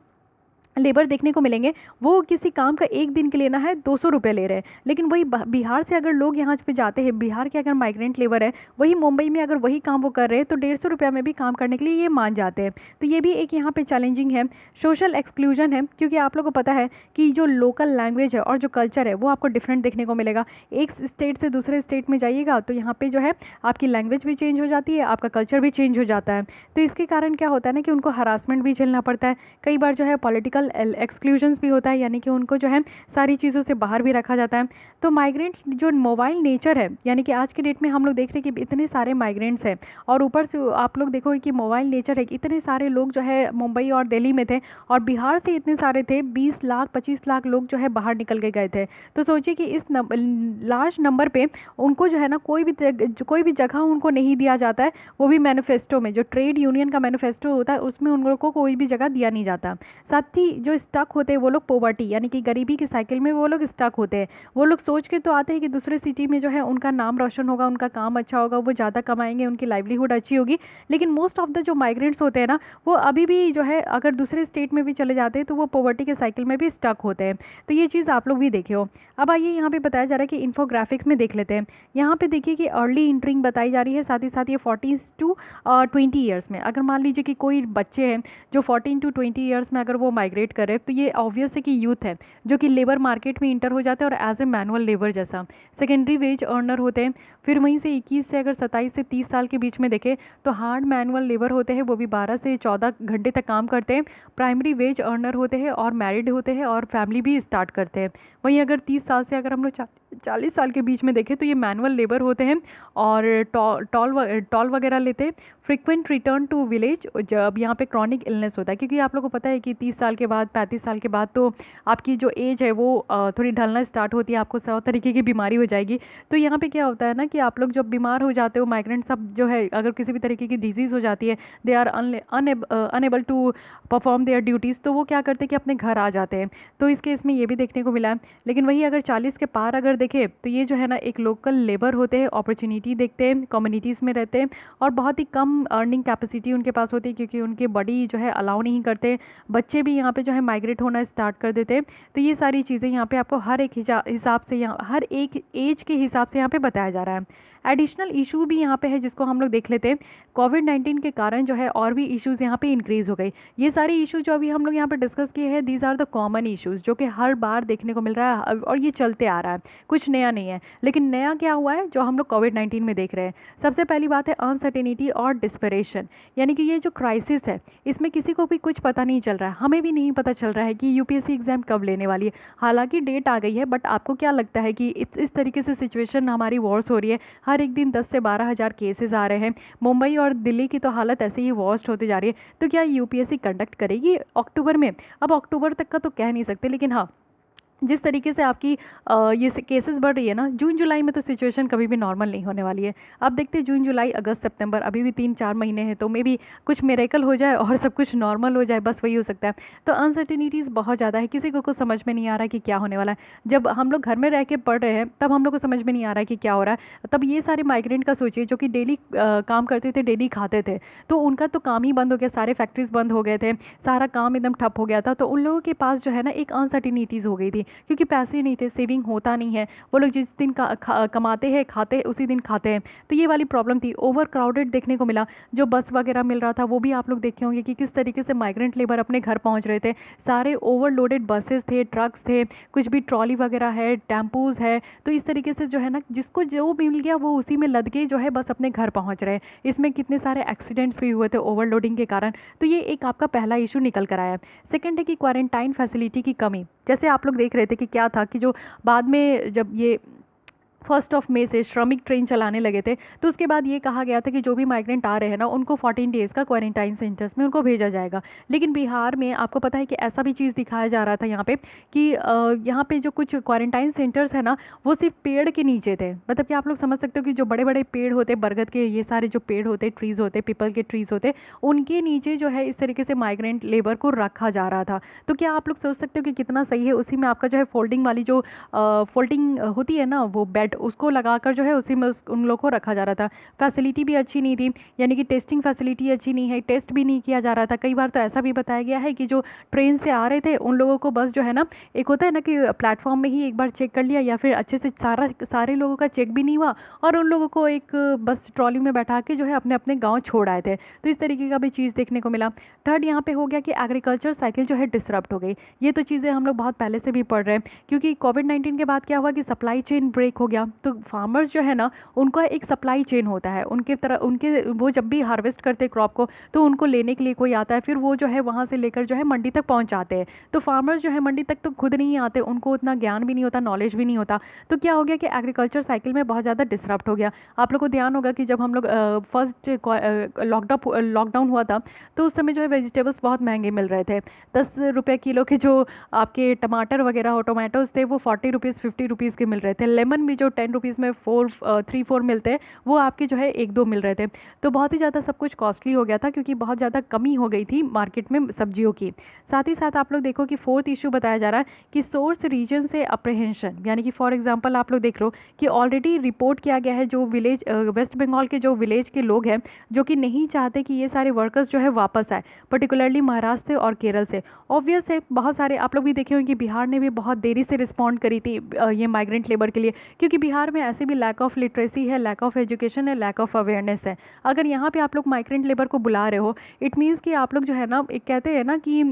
[SPEAKER 1] लेबर देखने को मिलेंगे वो किसी काम का एक दिन के लिए ना है 200 रुपये ले रहे हैं, लेकिन वही बिहार से अगर लोग यहाँ पे जाते हैं, बिहार के अगर माइग्रेंट लेबर है वही मुंबई में अगर वही काम वो कर रहे हैं तो 150 रुपये में भी काम करने के लिए ये मान जाते हैं। तो ये भी एक यहाँ पे चैलेंजिंग है। सोशल एक्सक्लूजन है, क्योंकि आप लोगों को पता है कि जो लोकल लैंग्वेज है और जो कल्चर है वो आपको डिफरेंट देखने को मिलेगा। एक स्टेट से दूसरे स्टेट में जाइएगा तो यहाँ पर जो है आपकी लैंग्वेज भी चेंज हो जाती है, आपका कल्चर भी चेंज हो जाता है। तो इसके कारण क्या होता है ना कि उनको हरासमेंट भी झेलना पड़ता है, कई बार जो है पॉलिटिकल एक्सक्लूजन्स भी होता है, यानी कि उनको जो है सारी चीज़ों से बाहर भी रखा जाता है। तो माइग्रेंट जो मोबाइल नेचर है, यानी कि आज के डेट में हम लोग देख रहे हैं कि इतने सारे माइग्रेंट्स हैं और ऊपर से आप लोग देखो कि मोबाइल नेचर है, इतने सारे लोग जो है मुंबई और दिल्ली में थे और बिहार से इतने सारे थे, 20 लाख 25 लाख लोग जो है बाहर निकल के गए थे। तो सोचिए कि इस लार्ज नंबर पे उनको जो है ना कोई भी जगह उनको नहीं दिया जाता है, वो भी मैनिफेस्टो में, जो ट्रेड यूनियन का मैनिफेस्टो होता है उसमें उन लोगों को कोई भी जगह दिया नहीं जाता। साथ ही जो स्टक होते हैं वो लोग पोवर्टी यानी कि गरीबी की साइकिल में वो लोग स्टक होते हैं। वो लोग सोच के तो आते हैं कि दूसरे सिटी में जो है उनका नाम रोशन होगा, उनका काम अच्छा होगा, वो ज़्यादा कमाएंगे, उनकी लाइवलीहुड अच्छी होगी। लेकिन मोस्ट ऑफ द जो माइग्रेंट्स होते हैं ना, वो अभी भी जो है अगर दूसरे स्टेट में भी चले जाते हैं तो वो पोवर्टी के साइकिल में भी स्टक होते हैं। तो ये चीज़ आप लोग भी देखे हो। अब आइए यहाँ पे बताया जा रहा है कि इन्फोग्राफिक्स में देख लेते हैं। यहाँ पे देखिए कि अर्ली इंटरिंग बताई जा रही है, साथ ही साथ ये 14 टू 20 ईयर्स में। अगर मान लीजिए कि कोई बच्चे हैं जो 14 टू 20 ईयर्स में अगर वो माइग्रेट करे तो ये ऑब्वियस है कि यूथ है जो कि लेबर मार्केट में इंटर हो जाते हैं और एज ए मैनुअल लेबर जैसा सेकेंडरी वेज अर्नर होते हैं। फिर वहीं से 21 से अगर 27 से 30 साल के बीच में देखें तो हार्ड मैनुअल लेबर होते हैं, वो भी 12 से 14 घंटे तक काम करते हैं। प्राइमरी वेज अर्नर होते हैं और मैरिड होते हैं और फैमिली भी स्टार्ट करते हैं। वहीं अगर 30 साल से अगर हम लोग 40 साल के बीच में देखें तो ये मैनुअल लेबर होते हैं और टॉल वगैरह लेते हैं। फ्रिक्वेंट रिटर्न टू विलेज जब यहाँ पे क्रॉनिक इलनेस होता है, क्योंकि आप लोगों को पता है कि 30 साल के बाद 35 साल के बाद तो आपकी जो एज है वो थोड़ी ढलना स्टार्ट होती है, आपको 100 तरीके की बीमारी हो जाएगी। तो यहाँ पे क्या होता है ना कि आप लोग जब बीमार हो जाते हो, माइग्रेंट सब जो है अगर किसी भी तरीके की डिजीज़ हो जाती है, they are unable to perform their duties, तो वो क्या करते हैं कि अपने घर आ जाते हैं। तो इस केस में ये भी देखने को मिला है। लेकिन वही अगर 40 के पार अगर देखें तो ये जो है ना एक लोकल लेबर होते हैं, अपॉर्चुनिटी देखते हैं, कम्युनिटीज़ में रहते हैं और बहुत ही कम अर्निंग कैपेसिटी उनके पास होती है क्योंकि उनके बॉडी जो है अलाउ नहीं करते। बच्चे भी यहाँ पे जो है माइग्रेट होना स्टार्ट कर देते हैं। तो ये सारी चीज़ें यहाँ पे आपको हर एक हिसाब से यहाँ हर एक एज के हिसाब से यहाँ पे बताया जा रहा है। एडिशनल इशू भी यहाँ पे है जिसको हम लोग देख लेते हैं। कोविड-19 के कारण जो है और भी इश्यूज़ यहाँ पे इंक्रीज़ हो गई। ये सारे इशू जो अभी हम लोग यहाँ पे डिस्कस किए हैं, these are the common issues जो कि हर बार देखने को मिल रहा है और ये चलते आ रहा है, कुछ नया नहीं है। लेकिन नया क्या हुआ है जो हम लोग कोविड-19 में देख रहे हैं? सबसे पहली बात है अनसर्टेनिटी और डिस्परेशन, यानी कि ये जो क्राइसिस है इसमें किसी को भी कुछ पता नहीं चल रहा है। हमें भी नहीं पता चल रहा है कि यूपीएससी एग्ज़ाम कब लेने वाली है। हालांकि डेट आ गई है, बट आपको क्या लगता है कि इस तरीके से सिचुएशन हमारी वॉर्स हो रही है, हर एक दिन 10 से 12 हज़ार केसेस आ रहे हैं। मुंबई और दिल्ली की तो हालत ऐसे ही वर्स्ट होती जा रही है। तो क्या यूपीएससी कंडक्ट करेगी अक्टूबर में? अब अक्टूबर तक का तो कह नहीं सकते, लेकिन हाँ जिस तरीके से आपकी ये केसेस बढ़ रही है ना, जून जुलाई में तो सिचुएशन कभी भी नॉर्मल नहीं होने वाली है। अब देखते हैं जून जुलाई अगस्त सितंबर, अभी भी 3-4 महीने हैं, तो मे बी कुछ मिरेकल हो जाए और सब कुछ नॉर्मल हो जाए, बस वही हो सकता है। तो अनसर्टिनिटीज़ बहुत ज़्यादा है, किसी को कुछ समझ में नहीं आ रहा है कि क्या होने वाला है। जब हम लोग घर में रह के पढ़ रहे हैं तब हम लोग को समझ में नहीं आ रहा है कि क्या हो रहा है। तब ये सारे माइग्रेंट का सोचिए जो कि डेली काम करते थे, डेली खाते थे, तो उनका तो काम ही बंद हो गया, सारे फैक्ट्रीज बंद हो गए थे, सारा काम एकदम ठप हो गया था। तो उन लोगों के पास जो है ना एक अनसर्टिनिटीज़ हो गई थी क्योंकि पैसे नहीं थे, सेविंग होता नहीं है। वो लोग जिस दिन कमाते हैं खाते हैं उसी दिन खाते हैं। तो ये वाली प्रॉब्लम थी। ओवर क्राउडेड देखने को मिला, जो बस वगैरह मिल रहा था वो भी आप लोग देखे होंगे कि किस तरीके से माइग्रेंट लेबर अपने घर पहुंच रहे थे। सारे ओवरलोडेड बसेस थे, ट्रक्स थे, कुछ भी ट्रॉली वगैरह है, टेम्पूज़ है। तो इस तरीके से जो है ना जिसको जो मिल गया वो उसी में लद के जो है बस अपने घर पहुँच रहे हैं। इसमें कितने सारे एक्सीडेंट्स भी हुए थे ओवरलोडिंग के कारण। तो ये एक आपका पहला इशू निकल कर आया। सेकेंड है कि क्वारंटाइन फैसिलिटी की कमी। जैसे आप लोग देख रहे थे कि क्या था कि जो बाद में जब ये 1 मई से श्रमिक ट्रेन चलाने लगे थे तो उसके बाद ये कहा गया था कि जो भी माइग्रेंट आ रहे हैं ना उनको 14 डेज़ का क्वारंटाइन सेंटर्स में उनको भेजा जाएगा। लेकिन बिहार में आपको पता है कि ऐसा भी चीज़ दिखाया जा रहा था यहाँ पे कि यहाँ पे जो कुछ क्वारंटाइन सेंटर्स है ना वो सिर्फ पेड़ के नीचे थे। मतलब कि आप लोग समझ सकते हो कि जो बड़े बड़े पेड़ होते, बरगद के ये सारे जो पेड़ होते, ट्रीज़ होते, पीपल के ट्रीज़ होते, उनके नीचे जो है इस तरीके से माइग्रेंट लेबर को रखा जा रहा था। तो क्या आप लोग सोच सकते हो कि कितना सही है? उसी में आपका जो है फोल्डिंग वाली जो फोल्डिंग होती है ना वो बेड, उसको लगाकर जो है उसी में उन लोगों को रखा जा रहा था। फैसिलिटी भी अच्छी नहीं थी, यानी कि टेस्टिंग फैसिलिटी अच्छी नहीं है, टेस्ट भी नहीं किया जा रहा था। कई बार तो ऐसा भी बताया गया है कि जो ट्रेन से आ रहे थे उन लोगों को बस जो है ना, एक होता है ना कि प्लेटफॉर्म में ही एक बार चेक कर लिया या फिर अच्छे से सारे लोगों का चेक भी नहीं हुआ और उन लोगों को एक बस ट्रॉली में बैठा के जो है अपने अपने गाँव छोड़ आए थे। तो इस तरीके का भी चीज़ देखने को मिला। थर्ड यहाँ पे हो गया कि एग्रीकल्चर साइकिल जो है डिसरप्ट हो गई। ये तो चीज़ें हम लोग बहुत पहले से भी पढ़ रहे हैं क्योंकि कोविड-19 के बाद क्या हुआ कि सप्लाई चेन ब्रेक हो गया। तो फार्मर्स जो है ना उनका एक सप्लाई चेन होता है, उनके वो जब भी हार्वेस्ट करते क्रॉप को तो उनको लेने के लिए कोई आता है, फिर वो जो है वहाँ से लेकर जो है मंडी तक पहुँचाते हैं। तो फार्मर्स जो है मंडी तक तो खुद नहीं आते, उनको उतना ज्ञान भी नहीं होता, नॉलेज भी नहीं होता। तो क्या हो गया कि एग्रीकल्चर साइकिल में बहुत ज़्यादा डिसरप्ट हो गया। आप लोग को ध्यान होगा कि जब हम लोग फर्स्ट लॉकडाउन हुआ था तो उस समय जो है वेजिटेबल्स बहुत महंगे मिल रहे थे। 10 रुपये किलो के जो आपके टमाटर वगैरह हो, टोमेटोज़ थे वो 40 रुपीज़ 50 रुपीज़ के मिल रहे थे। लेमन भी जो ₹10 में 3-4 मिलते हैं, वो आपके जो है 1-2 मिल रहे थे। तो बहुत ही ज़्यादा सब कुछ कॉस्टली हो गया था, क्योंकि बहुत ज़्यादा कमी हो गई थी मार्केट में सब्जियों की। साथ ही साथ आप लोग देखो कि फोर्थ इशू बताया जा रहा है कि सोर्स रीजन से अप्रहेंशन, यानी कि फॉर एग्जांपल आप लोग देख लो कि ऑलरेडी रिपोर्ट किया गया है, जो विलेज वेस्ट बंगाल के जो विलेज के लोग हैं जो कि नहीं चाहते कि ये सारे वर्कर्स जो है वापस आए, पर्टिकुलरली महाराष्ट्र से और केरल से। ऑब्वियस है, बहुत सारे आप लोग भी देखे होंगे कि बिहार ने भी बहुत देरी से रिस्पॉन्ड करी थी ये माइग्रेंट लेबर के लिए, क्योंकि बिहार में ऐसे भी लैक ऑफ लिटरेसी है, लैक ऑफ एजुकेशन है, लैक ऑफ अवेयरनेस है। अगर यहाँ पे आप लोग माइग्रेंट लेबर को बुला रहे हो, इट मीन्स कि आप लोग जो है ना, एक कहते हैं ना कि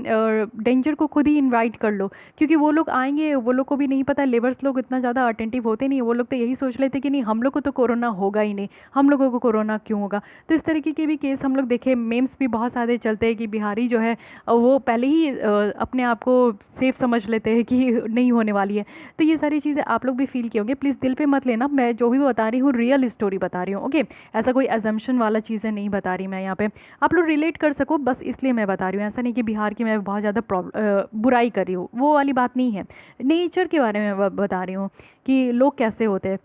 [SPEAKER 1] डेंजर को खुद ही इन्वाइट कर लो, क्योंकि वो लोग आएंगे, वो लोग को भी नहीं पता, लेबर्स लोग इतना ज़्यादा अटेंटिव होते नहीं, वो लोग तो यही सोच लेते कि नहीं हम लोग को तो कोरोना होगा ही नहीं, हम लोगों को कोरोना क्यों होगा। तो इस तरीके के भी केस हम लोग देखे, मेम्स भी बहुत सारे चलते हैं कि बिहारी जो है वो पहले ही अपने आप को सेफ समझ लेते हैं कि नहीं होने वाली है। तो ये सारी चीज़ें आप लोग भी फील किए होंगे, प्लीज़ दिल पे मत लेना, मैं जो भी बता रही हूँ रियल स्टोरी बता रही हूँ, ओके। ऐसा कोई अजम्पशन वाला चीज़ें नहीं बता रही मैं यहाँ पे, आप लोग रिलेट कर सको बस इसलिए मैं बता रही हूँ। ऐसा नहीं कि बिहार की मैं बहुत ज़्यादा बुराई कर रही हूँ, वो वाली बात नहीं है, नेचर के बारे में बता रही हूँ कि लोग कैसे होते हैं।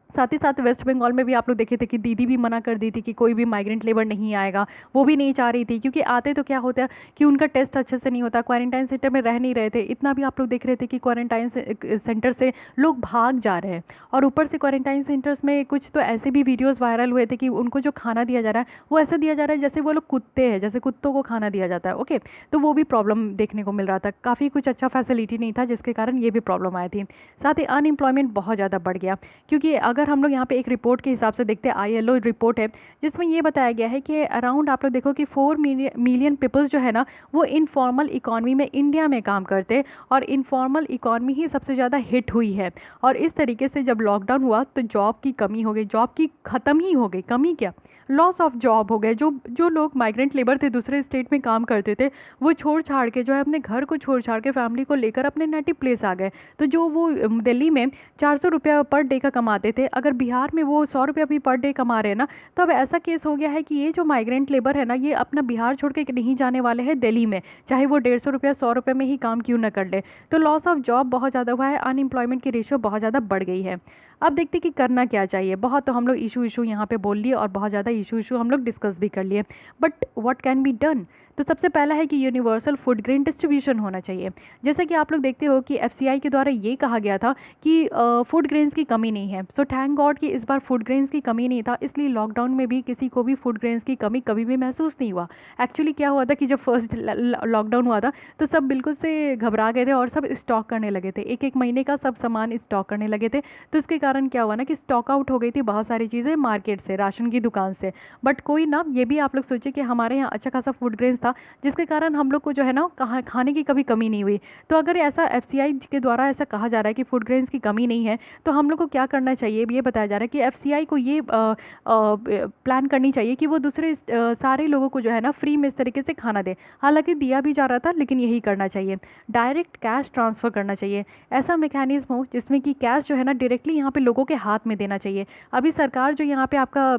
[SPEAKER 1] साथ ही साथ वेस्ट बंगाल में भी आप लोग देखे थे कि दीदी भी मना कर दी थी कि कोई भी माइग्रेंट लेबर नहीं आएगा, वो भी नहीं चाह रही थी, क्योंकि आते तो क्या होता है कि उनका टेस्ट अच्छे से नहीं होता, क्वारंटाइन सेंटर में रह नहीं रहे थे। इतना भी आप लोग देख रहे थे कि क्वारंटाइन सेंटर से लोग भाग जा रहे हैं, और ऊपर से क्वारंटाइन सेंटर्स में कुछ तो ऐसे भी वीडियोज़ वायरल हुए थे कि उनको जो खाना दिया जा रहा है वो ऐसा दिया जा रहा है जैसे वो लोग कुत्ते हैं, जैसे कुत्तों को खाना दिया जाता है, ओके। तो वो भी प्रॉब्लम देखने को मिल रहा था, काफ़ी कुछ अच्छा फैसिलिटी नहीं था, जिसके कारण ये भी प्रॉब्लम आई थी। साथ ही अनएम्प्लॉयमेंट बहुत ज़्यादा बढ़ गया, क्योंकि अगर हम लोग यहाँ पे एक रिपोर्ट के हिसाब से देखते हैं, ILO रिपोर्ट है जिसमें ये बताया गया है कि अराउंड आप लोग देखो कि 4 मिलियन पीपल्स जो है ना, वो इनफॉर्मल इकॉनमी में इंडिया में काम करते हैं, और इनफॉर्मल इकॉनमी ही सबसे ज़्यादा हिट हुई है। और इस तरीके से जब लॉकडाउन हुआ तो जॉब की कमी हो गई, जॉब की ख़त्म ही हो गई, कमी क्या, लॉस ऑफ जॉब हो गए। जो जो लोग माइग्रेंट लेबर थे, दूसरे स्टेट में काम करते थे, वो छोड़ छाड़ के जो है अपने घर को छोड़ छाड़ के फैमिली को लेकर अपने नेटिव प्लेस आ गए। तो जो वो दिल्ली में 400 रुपया पर डे का कमाते थे, अगर बिहार में वो 100 रुपया भी पर डे कमा रहे हैं ना, तो अब ऐसा केस हो गया है कि ये जो माइग्रेंट लेबर है ना, ये अपना बिहार छोड़ के नहीं जाने वाले हैं दिल्ली में, चाहे वो 150 रुपया 100 रुपये में ही काम क्यों ना कर ले। तो लॉस ऑफ जॉब बहुत ज़्यादा हुआ है, अनएम्प्लॉयमेंट की रेशियो बहुत ज़्यादा बढ़ गई है। अब देखते कि करना क्या चाहिए। बहुत तो हम लोग इशू यहाँ पे बोल लिए, और बहुत ज़्यादा इशू हम लोग डिस्कस भी कर लिए, but what can be done. तो सबसे पहला है कि यूनिवर्सल फूड ग्रेन डिस्ट्रीब्यूशन होना चाहिए। जैसे कि आप लोग देखते हो कि FCI के द्वारा ये कहा गया था कि फूड ग्रेन्स की कमी नहीं है। सो थैंक गॉड कि इस बार फूड ग्रेन्स की कमी नहीं था, इसलिए लॉकडाउन में भी किसी को भी फूड ग्रेन्स की कमी कभी भी महसूस नहीं हुआ। एक्चुअली क्या हुआ था कि जब फर्स्ट लॉकडाउन हुआ था तो सब बिल्कुल से घबरा गए थे और सब स्टॉक करने लगे थे, एक एक महीने का सब सामान स्टॉक करने लगे थे। तो इसके कारण क्या हुआ ना कि स्टॉक आउट हो गई थी बहुत सारी चीज़ें मार्केट से, राशन की दुकान से। बट कोई ना, ये भी आप लोग सोचिए कि हमारे यहाँ अच्छा खासा फूड ग्रेन्स था, जिसके कारण हम लोग को जो है ना खाने की कभी कमी नहीं हुई। तो अगर ऐसा FCI के द्वारा ऐसा कहा जा रहा है कि फूड ग्रेन्स की कमी नहीं है, तो हम लोग को क्या करना चाहिए, ये बताया जा रहा है कि FCI को ये प्लान करनी चाहिए कि वो दूसरे सारे लोगों को जो है ना फ्री में इस तरीके से खाना दे। हालांकि दिया भी जा रहा था, लेकिन यही करना चाहिए, डायरेक्ट कैश ट्रांसफ़र करना चाहिए। ऐसा मैकेनिज्म हो जिसमें कि कैश जो है ना डायरेक्टली यहाँ पे लोगों के हाथ में देना चाहिए। अभी सरकार जो यहाँ पे आपका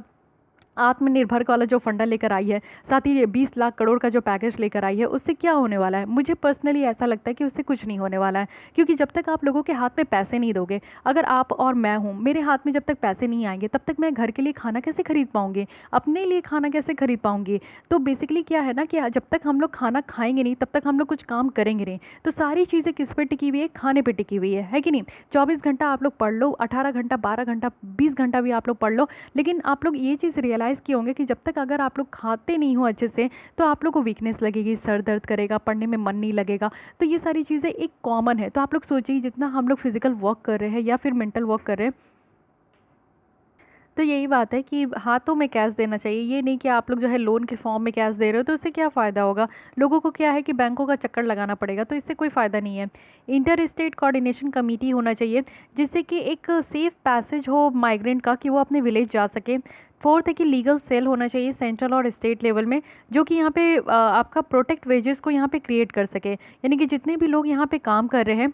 [SPEAKER 1] आत्मनिर्भर वाला जो फंडा लेकर आई है, साथ ही 20 लाख करोड़ का जो पैकेज लेकर आई है, उससे क्या होने वाला है, मुझे पर्सनली ऐसा लगता है कि उससे कुछ नहीं होने वाला है। क्योंकि जब तक आप लोगों के हाथ में पैसे नहीं दोगे, अगर आप और मैं हूँ, मेरे हाथ में जब तक पैसे नहीं आएंगे तब तक मैं घर के लिए खाना कैसे खरीद पाऊँगी, अपने लिए खाना कैसे खरीद पाऊँगी। तो बेसिकली क्या है ना कि जब तक हम लोग खाना खाएंगे नहीं तब तक हम लोग कुछ काम करेंगे नहीं। तो सारी चीज़ें किस पे टिकी हुई है, खाने पे टिकी हुई है कि नहीं। 24 घंटा आप लोग पढ़ लो, 18 घंटा, 12 घंटा, 20 घंटा भी आप लोग पढ़ लो, लेकिन आप लोग ये चीज़ रियलाइज़ किए होंगे कि जब तक अगर आप लोग खाते नहीं हो अच्छे से, तो आप लोग को वीकनेस लगेगी, सर दर्द करेगा, पढ़ने में मन नहीं लगेगा। तो ये सारी चीज़ें एक कॉमन है। तो आप लोग सोचिए, जितना हम लोग फिजिकल वर्क कर रहे हैं या फिर मेंटल वर्क कर रहे हैं, तो यही बात है कि हाथों में कैश देना चाहिए। ये नहीं कि आप लोग जो है लोन के फॉर्म में कैश दे रहे हो, तो उससे क्या फ़ायदा होगा। लोगों को क्या है कि बैंकों का चक्कर लगाना पड़ेगा, तो इससे कोई फ़ायदा नहीं है। इंटर स्टेट कोऑर्डिनेशन कमेटी होना चाहिए, जिससे कि एक सेफ़ पैसेज हो माइग्रेंट का, कि वो अपने विलेज जा सके। फोर्थ है कि लीगल सेल होना चाहिए सेंट्रल और स्टेट लेवल में, जो कि यहाँ पे आपका प्रोटेक्ट वेजेस को यहाँ पे क्रिएट कर सके। यानी कि जितने भी लोग यहाँ पे काम कर रहे हैं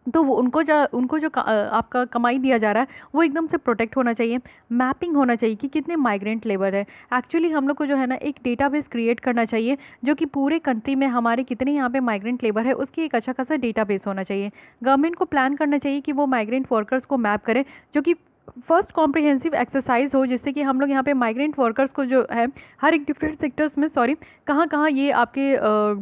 [SPEAKER 1] तो वो उनको जो आपका कमाई दिया जा रहा है वो एकदम से प्रोटेक्ट होना चाहिए। मैपिंग होना चाहिए कि कितने माइग्रेंट लेबर है। एक्चुअली हम लोग को जो है ना एक डेटाबेस क्रिएट करना चाहिए जो कि पूरे कंट्री में हमारे कितने यहाँ पे माइग्रेंट लेबर है उसकी एक अच्छा खासा डेटाबेस होना चाहिए। गवर्नमेंट को प्लान करना चाहिए कि वो माइग्रेंट वर्कर्स को मैप करे, जो कि फर्स्ट कॉम्प्रिहेंसिव एक्सरसाइज हो, जिससे कि हम लोग यहाँ पे माइग्रेंट वर्कर्स को जो है हर एक डिफरेंट सेक्टर्स में, सॉरी, कहाँ कहाँ ये आपके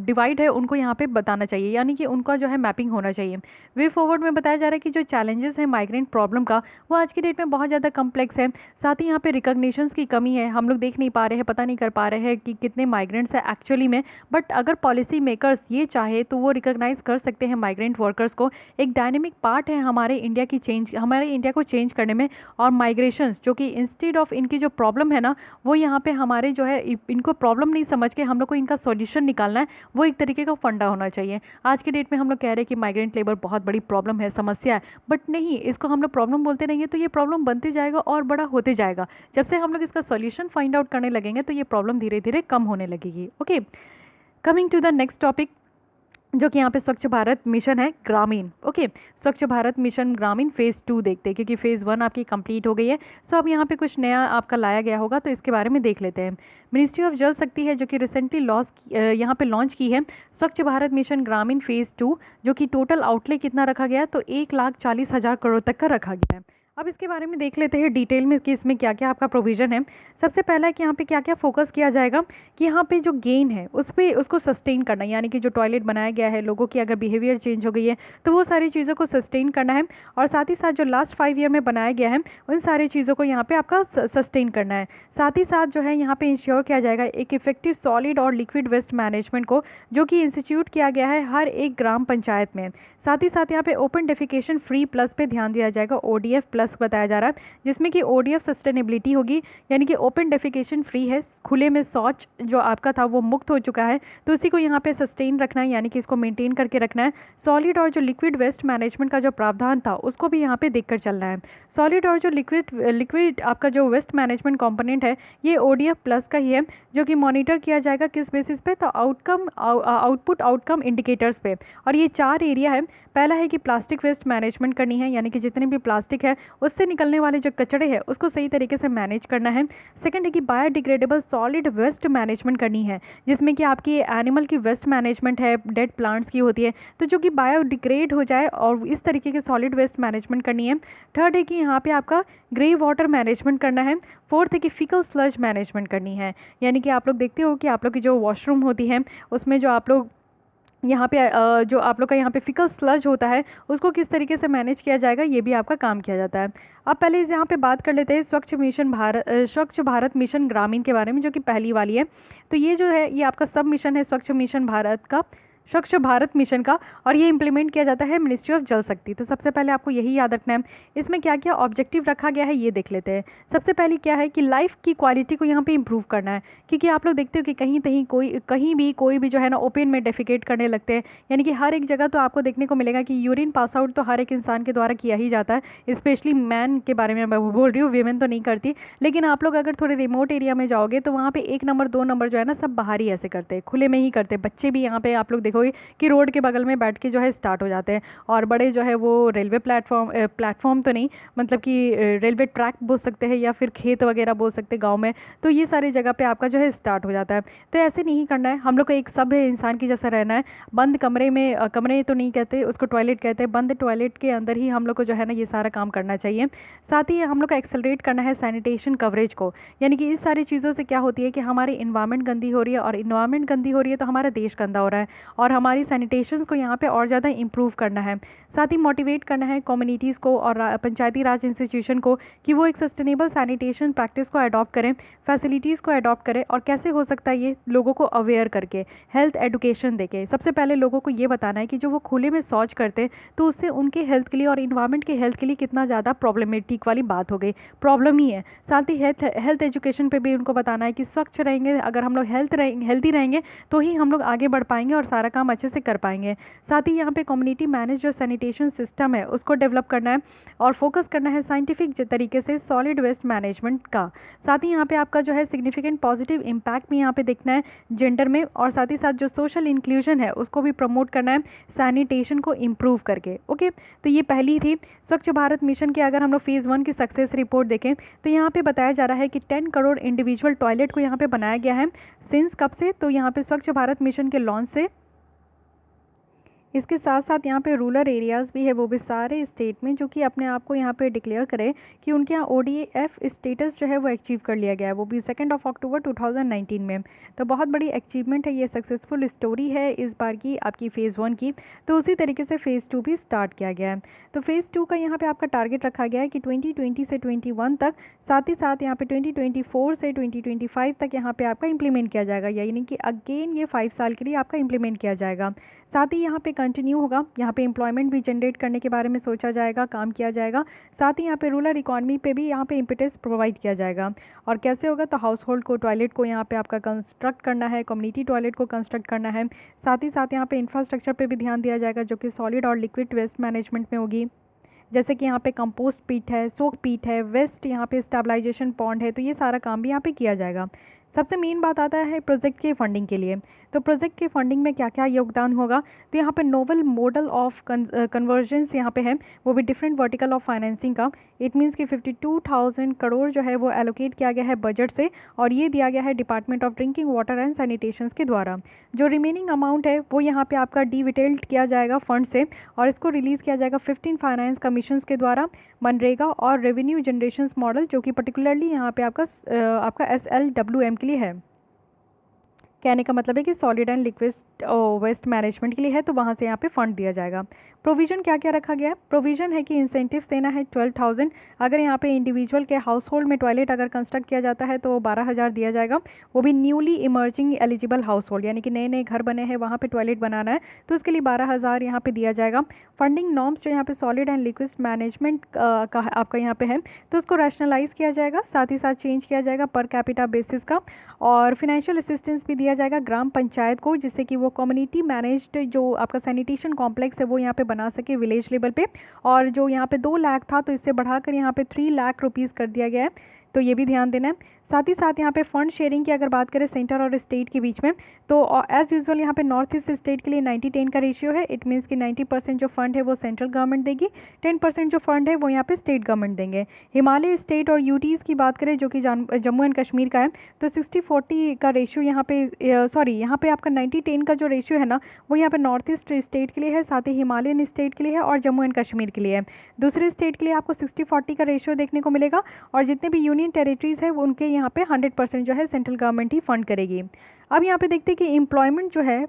[SPEAKER 1] डिवाइड है उनको यहाँ पे बताना चाहिए, यानी कि उनका जो है मैपिंग होना चाहिए। वे फॉरवर्ड में बताया जा रहा है कि जो चैलेंजेस है माइग्रेंट प्रॉब्लम का वो आज की डेट में बहुत ज़्यादा कम्प्लेक्स है। साथ ही यहाँ पे रिकॉग्निशंस की कमी है, हम लोग देख नहीं पा रहे हैं, पता नहीं कर पा रहे हैं कि कितने माइग्रेंट्स हैं एक्चुअली में। बट अगर पॉलिसी मेकर्स ये चाहे तो वो रिकॉग्नाइज कर सकते हैं माइग्रेंट वर्कर्स को। एक डायनेमिक पार्ट है हमारे इंडिया को चेंज करने में। और माइग्रेशंस जो कि इंस्टेड ऑफ इनकी जो प्रॉब्लम है ना वो यहाँ पे हमारे जो है इनको प्रॉब्लम नहीं समझ के हम लोग को इनका सॉल्यूशन निकालना है, वो एक तरीके का फंडा होना चाहिए। आज के डेट में हम लोग कह रहे हैं कि माइग्रेंट लेबर बहुत बड़ी प्रॉब्लम है, समस्या है, बट नहीं, इसको हम लोग प्रॉब्लम बोलते रहेंगे तो ये प्रॉब्लम बनते जाएगा और बड़ा होते जाएगा। जब से हम लोग इसका सॉल्यूशन फाइंड आउट करने लगेंगे तो ये प्रॉब्लम धीरे धीरे कम होने लगेगी। Okay, coming to the next topic जो कि यहाँ पे स्वच्छ भारत मिशन है ग्रामीण। ओके, स्वच्छ भारत मिशन ग्रामीण फेज़ 2 देखते हैं, क्योंकि फेज़ 1 आपकी कंप्लीट हो गई है। सो अब यहाँ पे कुछ नया आपका लाया गया होगा तो इसके बारे में देख लेते हैं। मिनिस्ट्री ऑफ जल शक्ति है जो कि रिसेंटली यहाँ पे लॉन्च की है स्वच्छ भारत मिशन ग्रामीण फेज़ 2, जो कि टोटल आउटले कितना रखा गया है तो 1,40,000 करोड़ तक का रखा गया है। अब इसके बारे में देख लेते हैं डिटेल में कि इसमें क्या क्या आपका प्रोविज़न है। सबसे पहला है कि यहाँ पे क्या क्या फोकस किया जाएगा कि यहाँ पे जो गेन है उस पर उसको सस्टेन करना, यानी कि जो टॉयलेट बनाया गया है, लोगों की अगर बिहेवियर चेंज हो गई है तो वो सारी चीज़ों को सस्टेन करना है। और साथ ही साथ जो लास्ट 5 ईयर में बनाया गया है उन सारी चीज़ों को यहाँ पे आपका सस्टेन करना है। साथ ही साथ जो है यहाँ पे इंश्योर किया जाएगा एक इफेक्टिव सॉलिड और लिक्विड वेस्ट मैनेजमेंट को, जो कि इंस्टीट्यूट किया गया है हर एक ग्राम पंचायत में। साथ ही साथ यहाँ पे ओपन डेफिकेशन फ्री प्लस पे ध्यान दिया जाएगा, ODF प्लस बताया जा रहा है, जिसमें कि ODF सस्टेनेबिलिटी होगी, यानी कि ओपन डेफिकेशन फ्री है, खुले में शौच जो आपका था वो मुक्त हो चुका है, तो उसी को यहाँ पे सस्टेन रखना है, यानी कि इसको मेंटेन करके रखना है। सॉलिड और जो लिक्विड वेस्ट मैनेजमेंट का जो प्रावधान था उसको भी यहाँ पे देखकर चलना है। सॉलिड और जो लिक्विड आपका जो वेस्ट मैनेजमेंट कॉम्पोनेंट है ये ODF प्लस का ही है, जो कि मॉनिटर किया जाएगा किस बेसिस पे, तो आउटपुट आउटकम इंडिकेटर्स पे। और ये 4 एरिया है। पहला है कि प्लास्टिक वेस्ट मैनेजमेंट करनी है, यानी कि जितने भी प्लास्टिक है उससे निकलने वाले जो कचरे हैं उसको सही तरीके से मैनेज करना है। सेकंड है कि बायोडिग्रेडेबल सॉलिड वेस्ट मैनेजमेंट करनी है, जिसमें कि आपकी एनिमल की वेस्ट मैनेजमेंट है, डेड प्लांट्स की होती है, तो जो कि बायोडिग्रेड हो जाए और इस तरीके के सॉलिड वेस्ट मैनेजमेंट करनी है। थर्ड है कि यहाँ पे आपका ग्रे वाटर मैनेजमेंट करना है। फोर्थ है कि फिकल स्लज मैनेजमेंट करनी है, यानी कि आप लोग देखते हो कि आप लोग की जो वॉशरूम होती है उसमें जो आप लोग यहाँ पे जो आप लोग का यहाँ पे फिकल स्लज होता है उसको किस तरीके से मैनेज किया जाएगा, ये भी आपका काम किया जाता है। अब पहले यहाँ पे बात कर लेते हैं स्वच्छ भारत मिशन ग्रामीण के बारे में, जो कि पहली वाली है। तो ये जो है ये आपका सब मिशन है स्वच्छ भारत मिशन का, और ये इंप्लीमेंट किया जाता है मिनिस्ट्री ऑफ जल शक्ति। तो सबसे पहले आपको यही याद रखना है। इसमें क्या क्या ऑब्जेक्टिव रखा गया है ये देख लेते हैं। सबसे पहले क्या है कि लाइफ की क्वालिटी को यहाँ पे इंप्रूव करना है, क्योंकि आप लोग देखते हो कि कहीं भी जो है ना ओपन में डेफिकेट करने लगते हैं, यानी कि हर एक जगह तो आपको देखने को मिलेगा कि यूरिन पास आउट तो हर एक इंसान के द्वारा किया ही जाता है, स्पेशली मैन के बारे में मैं बोल रही हूँ, वीमेन तो नहीं करती। लेकिन आप लोग अगर थोड़े रिमोट एरिया में जाओगे तो वहाँ पे 1 नंबर 2 नंबर जो है ना सब बाहर ही ऐसे करते हैं, खुले में ही करते हैं। बच्चे भी यहाँ पे आप लोग देखोगे कि रोड के बगल में बैठ के जो है स्टार्ट हो जाते हैं, और बड़े जो है वो रेलवे प्लेटफॉर्म तो नहीं, मतलब कि रेलवे ट्रैक बोल सकते हैं या फिर खेत वगैरह बोल सकते हैं गांव में, तो ये सारी जगह पे आपका जो है स्टार्ट हो जाता है। तो ऐसे नहीं करना है, हम लोग को एक सभ्य इंसान की जैसा रहना है। बंद कमरे में, कमरे तो नहीं कहते उसको, टॉयलेट कहते हैं, बंद टॉयलेट के अंदर ही हम लोग को जो है ना ये सारा काम करना चाहिए। साथ ही हम लोग को एक्सेलरेट करना है सैनिटेशन कवरेज को, यानी कि इस सारी चीज़ों से क्या होती है कि हमारी इन्वायरमेंट गंदी हो रही है, और इन्वायरमेंट गंदी हो रही है तो हमारा देश गंदा हो रहा है, और हमारी सैनिटेशन को यहाँ पे और ज़्यादा इंप्रूव करना है। साथ ही मोटिवेट करना है कम्युनिटीज़ को और पंचायती राज इंस्टीट्यूशन को कि वो एक सस्टेनेबल सैनिटेशन प्रैक्टिस को अडॉप्ट करें, फैसिलिटीज़ को अडॉप्ट करें। और कैसे हो सकता है ये, लोगों को अवेयर करके, हेल्थ एडुकेशन देके। सबसे पहले लोगों को ये बताना है कि जो वो खुले में शौच करते हैं तो उससे उनके हेल्थ के लिए और इन्वायरमेंट के हेल्थ के लिए कितना ज़्यादा प्रॉब्लमेटिक वाली बात हो गई, प्रॉब्लम ही है। साथ ही हेल्थ एजुकेशन पर भी उनको बताना है कि स्वच्छ रहेंगे, अगर हम लोग हेल्दी रहेंगे तो ही हम लोग आगे बढ़ पाएंगे और सारा सारा काम अच्छे से कर पाएंगे। साथ ही यहाँ पे कम्युनिटी मैनेज जो सैनिटेशन सिस्टम है उसको डेवलप करना है और फोकस करना है साइंटिफिक तरीके से सॉलिड वेस्ट मैनेजमेंट का। साथ ही यहाँ पे आपका जो है सिग्निफिकेंट पॉजिटिव इम्पैक्ट भी यहाँ पे देखना है जेंडर में, और साथ ही साथ जो सोशल इंक्लूजन है उसको भी प्रमोट करना है सैनिटेशन को इम्प्रूव करके। ओके, तो ये पहली थी स्वच्छ भारत मिशन की। अगर हम लोग फेज़ 1 की सक्सेस रिपोर्ट देखें तो यहाँ पे बताया जा रहा है कि 10 करोड़ इंडिविजुअल टॉयलेट को यहाँ पे बनाया गया है। सिंस कब से? तो यहाँ पे स्वच्छ भारत मिशन के लॉन्च से। इसके साथ साथ यहाँ पे रूरल एरियाज़ भी है, वो भी सारे स्टेट में जो कि अपने आप को यहाँ पे डिक्लेयर करे कि उनके यहाँ ODF स्टेटस जो है वो अचीव कर लिया गया है, वो भी 2 अक्टूबर 2019 में। तो बहुत बड़ी अचीवमेंट है, ये सक्सेसफुल स्टोरी है इस बार की आपकी फ़ेज़ 1 की। तो उसी तरीके से फ़ेज़ 2 भी स्टार्ट किया गया है। तो फ़ेज़ 2 का यहाँ पर आपका टारगेट रखा गया है कि 2020 से 21 तक, साथ ही साथ यहाँ पे 2024 से 2025 तक यहाँ पे आपका इम्प्लीमेंट किया जाएगा, यानी कि अगेन ये 5 साल के लिए आपका इम्प्लीमेंट किया जाएगा। साथ ही यहाँ पे कंटिन्यू होगा, यहाँ पे एम्प्लॉयमेंट भी जनरेट करने के बारे में सोचा जाएगा, काम किया जाएगा। साथ ही यहाँ पे रूरल इकॉनमी पे भी यहाँ पे इम्पेटस प्रोवाइड किया जाएगा। और कैसे होगा? तो हाउस होल्ड को टॉयलेट को यहाँ पे आपका कंस्ट्रक्ट करना है, कम्युनिटी टॉयलेट को कंस्ट्रक्ट करना है। साथ ही साथ यहाँ पे इंफ्रास्ट्रक्चर पे भी ध्यान दिया जाएगा जो कि सॉलिड और लिक्विड वेस्ट मैनेजमेंट में होगी, जैसे कि यहाँ पे कंपोस्ट पीट है, सोक पीट है, वेस्ट यहाँ पे स्टेबलाइजेशन पॉन्ड है। तो ये सारा काम भी यहाँ पे किया जाएगा। सबसे मेन बात आता है प्रोजेक्ट के फंडिंग के लिए। तो प्रोजेक्ट के फंडिंग में क्या क्या योगदान होगा? तो यहाँ पे नोवल मॉडल ऑफ कन्वर्जेंस यहाँ पे है, वो भी डिफरेंट वर्टिकल ऑफ फाइनेंसिंग का। इट मीन्स कि 52,000 करोड़ जो है वो एलोकेट किया गया है बजट से, और ये दिया गया है department of drinking water and sanitations के द्वारा। जो रिमेनिंग अमाउंट है वो यहाँ पे आपका डिविटेल्ड किया जाएगा फंड से, और इसको रिलीज़ किया जाएगा 15 फाइनेंस कमीशंस के द्वारा, मनरेगा और रेवेन्यू जनरेशन मॉडल, जो कि पर्टिकुलरली यहाँ पे आपका SLWM के लिए है। कहने का मतलब है कि solid and liquid waste management के लिए है, तो वहाँ से यहाँ पे फंड दिया जाएगा। प्रोविज़न क्या क्या रखा गया है? प्रोविज़न है कि इंसेंटिव्स देना है 12,000। अगर यहाँ पे इंडिविजुअल के हाउस होल्ड में टॉयलेट अगर कंस्ट्रक्ट किया जाता है तो 12,000 दिया जाएगा, वो भी newly emerging eligible house hold, यानी कि नए नए घर बने हैं वहाँ पे टॉयलेट बनाना है तो उसके लिए 12,000 यहाँ पे दिया जाएगा। फंडिंग नॉर्म्स जो यहाँ पे सॉलिड एंड लिक्विड मैनेजमेंट का आपका यहाँ पे है, तो उसको रैशनलाइज़ किया जाएगा, साथ ही साथ चेंज किया जाएगा पर कैपिटा बेसिस का। और फिनेंशियल असिस्टेंस भी दिया जाएगा ग्राम पंचायत को, जिससे कि वो कम्युनिटी मैनेज्ड जो आपका सैनिटेशन कॉम्प्लेक्स है वो यहाँ पे बना सके विलेज लेवल पे। और जो यहाँ पे 2 लाख था तो इससे बढ़ाकर यहाँ पे 3 लाख रुपीज़ कर दिया गया है, तो ये भी ध्यान देना है। साथ ही साथ यहाँ पे फंड शेयरिंग की अगर बात करें सेंटर और स्टेट के बीच में, तो एज़ यूजुअल यहाँ पे नॉर्थ ईस्ट स्टेट के लिए 90-10 का रेशियो है। इट मीन्स कि 90% जो फंड है वो सेंट्रल गवर्नमेंट देगी, 10% जो फंड है वो यहाँ पे स्टेट गवर्नमेंट देंगे। हिमालय स्टेट और यूटीज़ की बात करें जो कि जम्मू एंड कश्मीर का है, तो 60-40 का रेशियो यहाँ पे यहाँ पे आपका 90-10 का जो रेशियो है ना वो यहाँ पे नॉर्थ ईस्ट स्टेट के लिए है, साथ ही हिमालयन स्टेट के लिए है और जम्मू एंड कश्मीर के लिए है। दूसरे स्टेट के लिए आपको 60-40 का रेशियो देखने को मिलेगा, और जितने भी यूनियन टेरिटरीज़ है वो उनके यहाँ पे 100% जो है सेंट्रल गवर्नमेंट ही फंड करेगी। अब यहाँ पे देखते हैं कि एम्प्लॉयमेंट जो है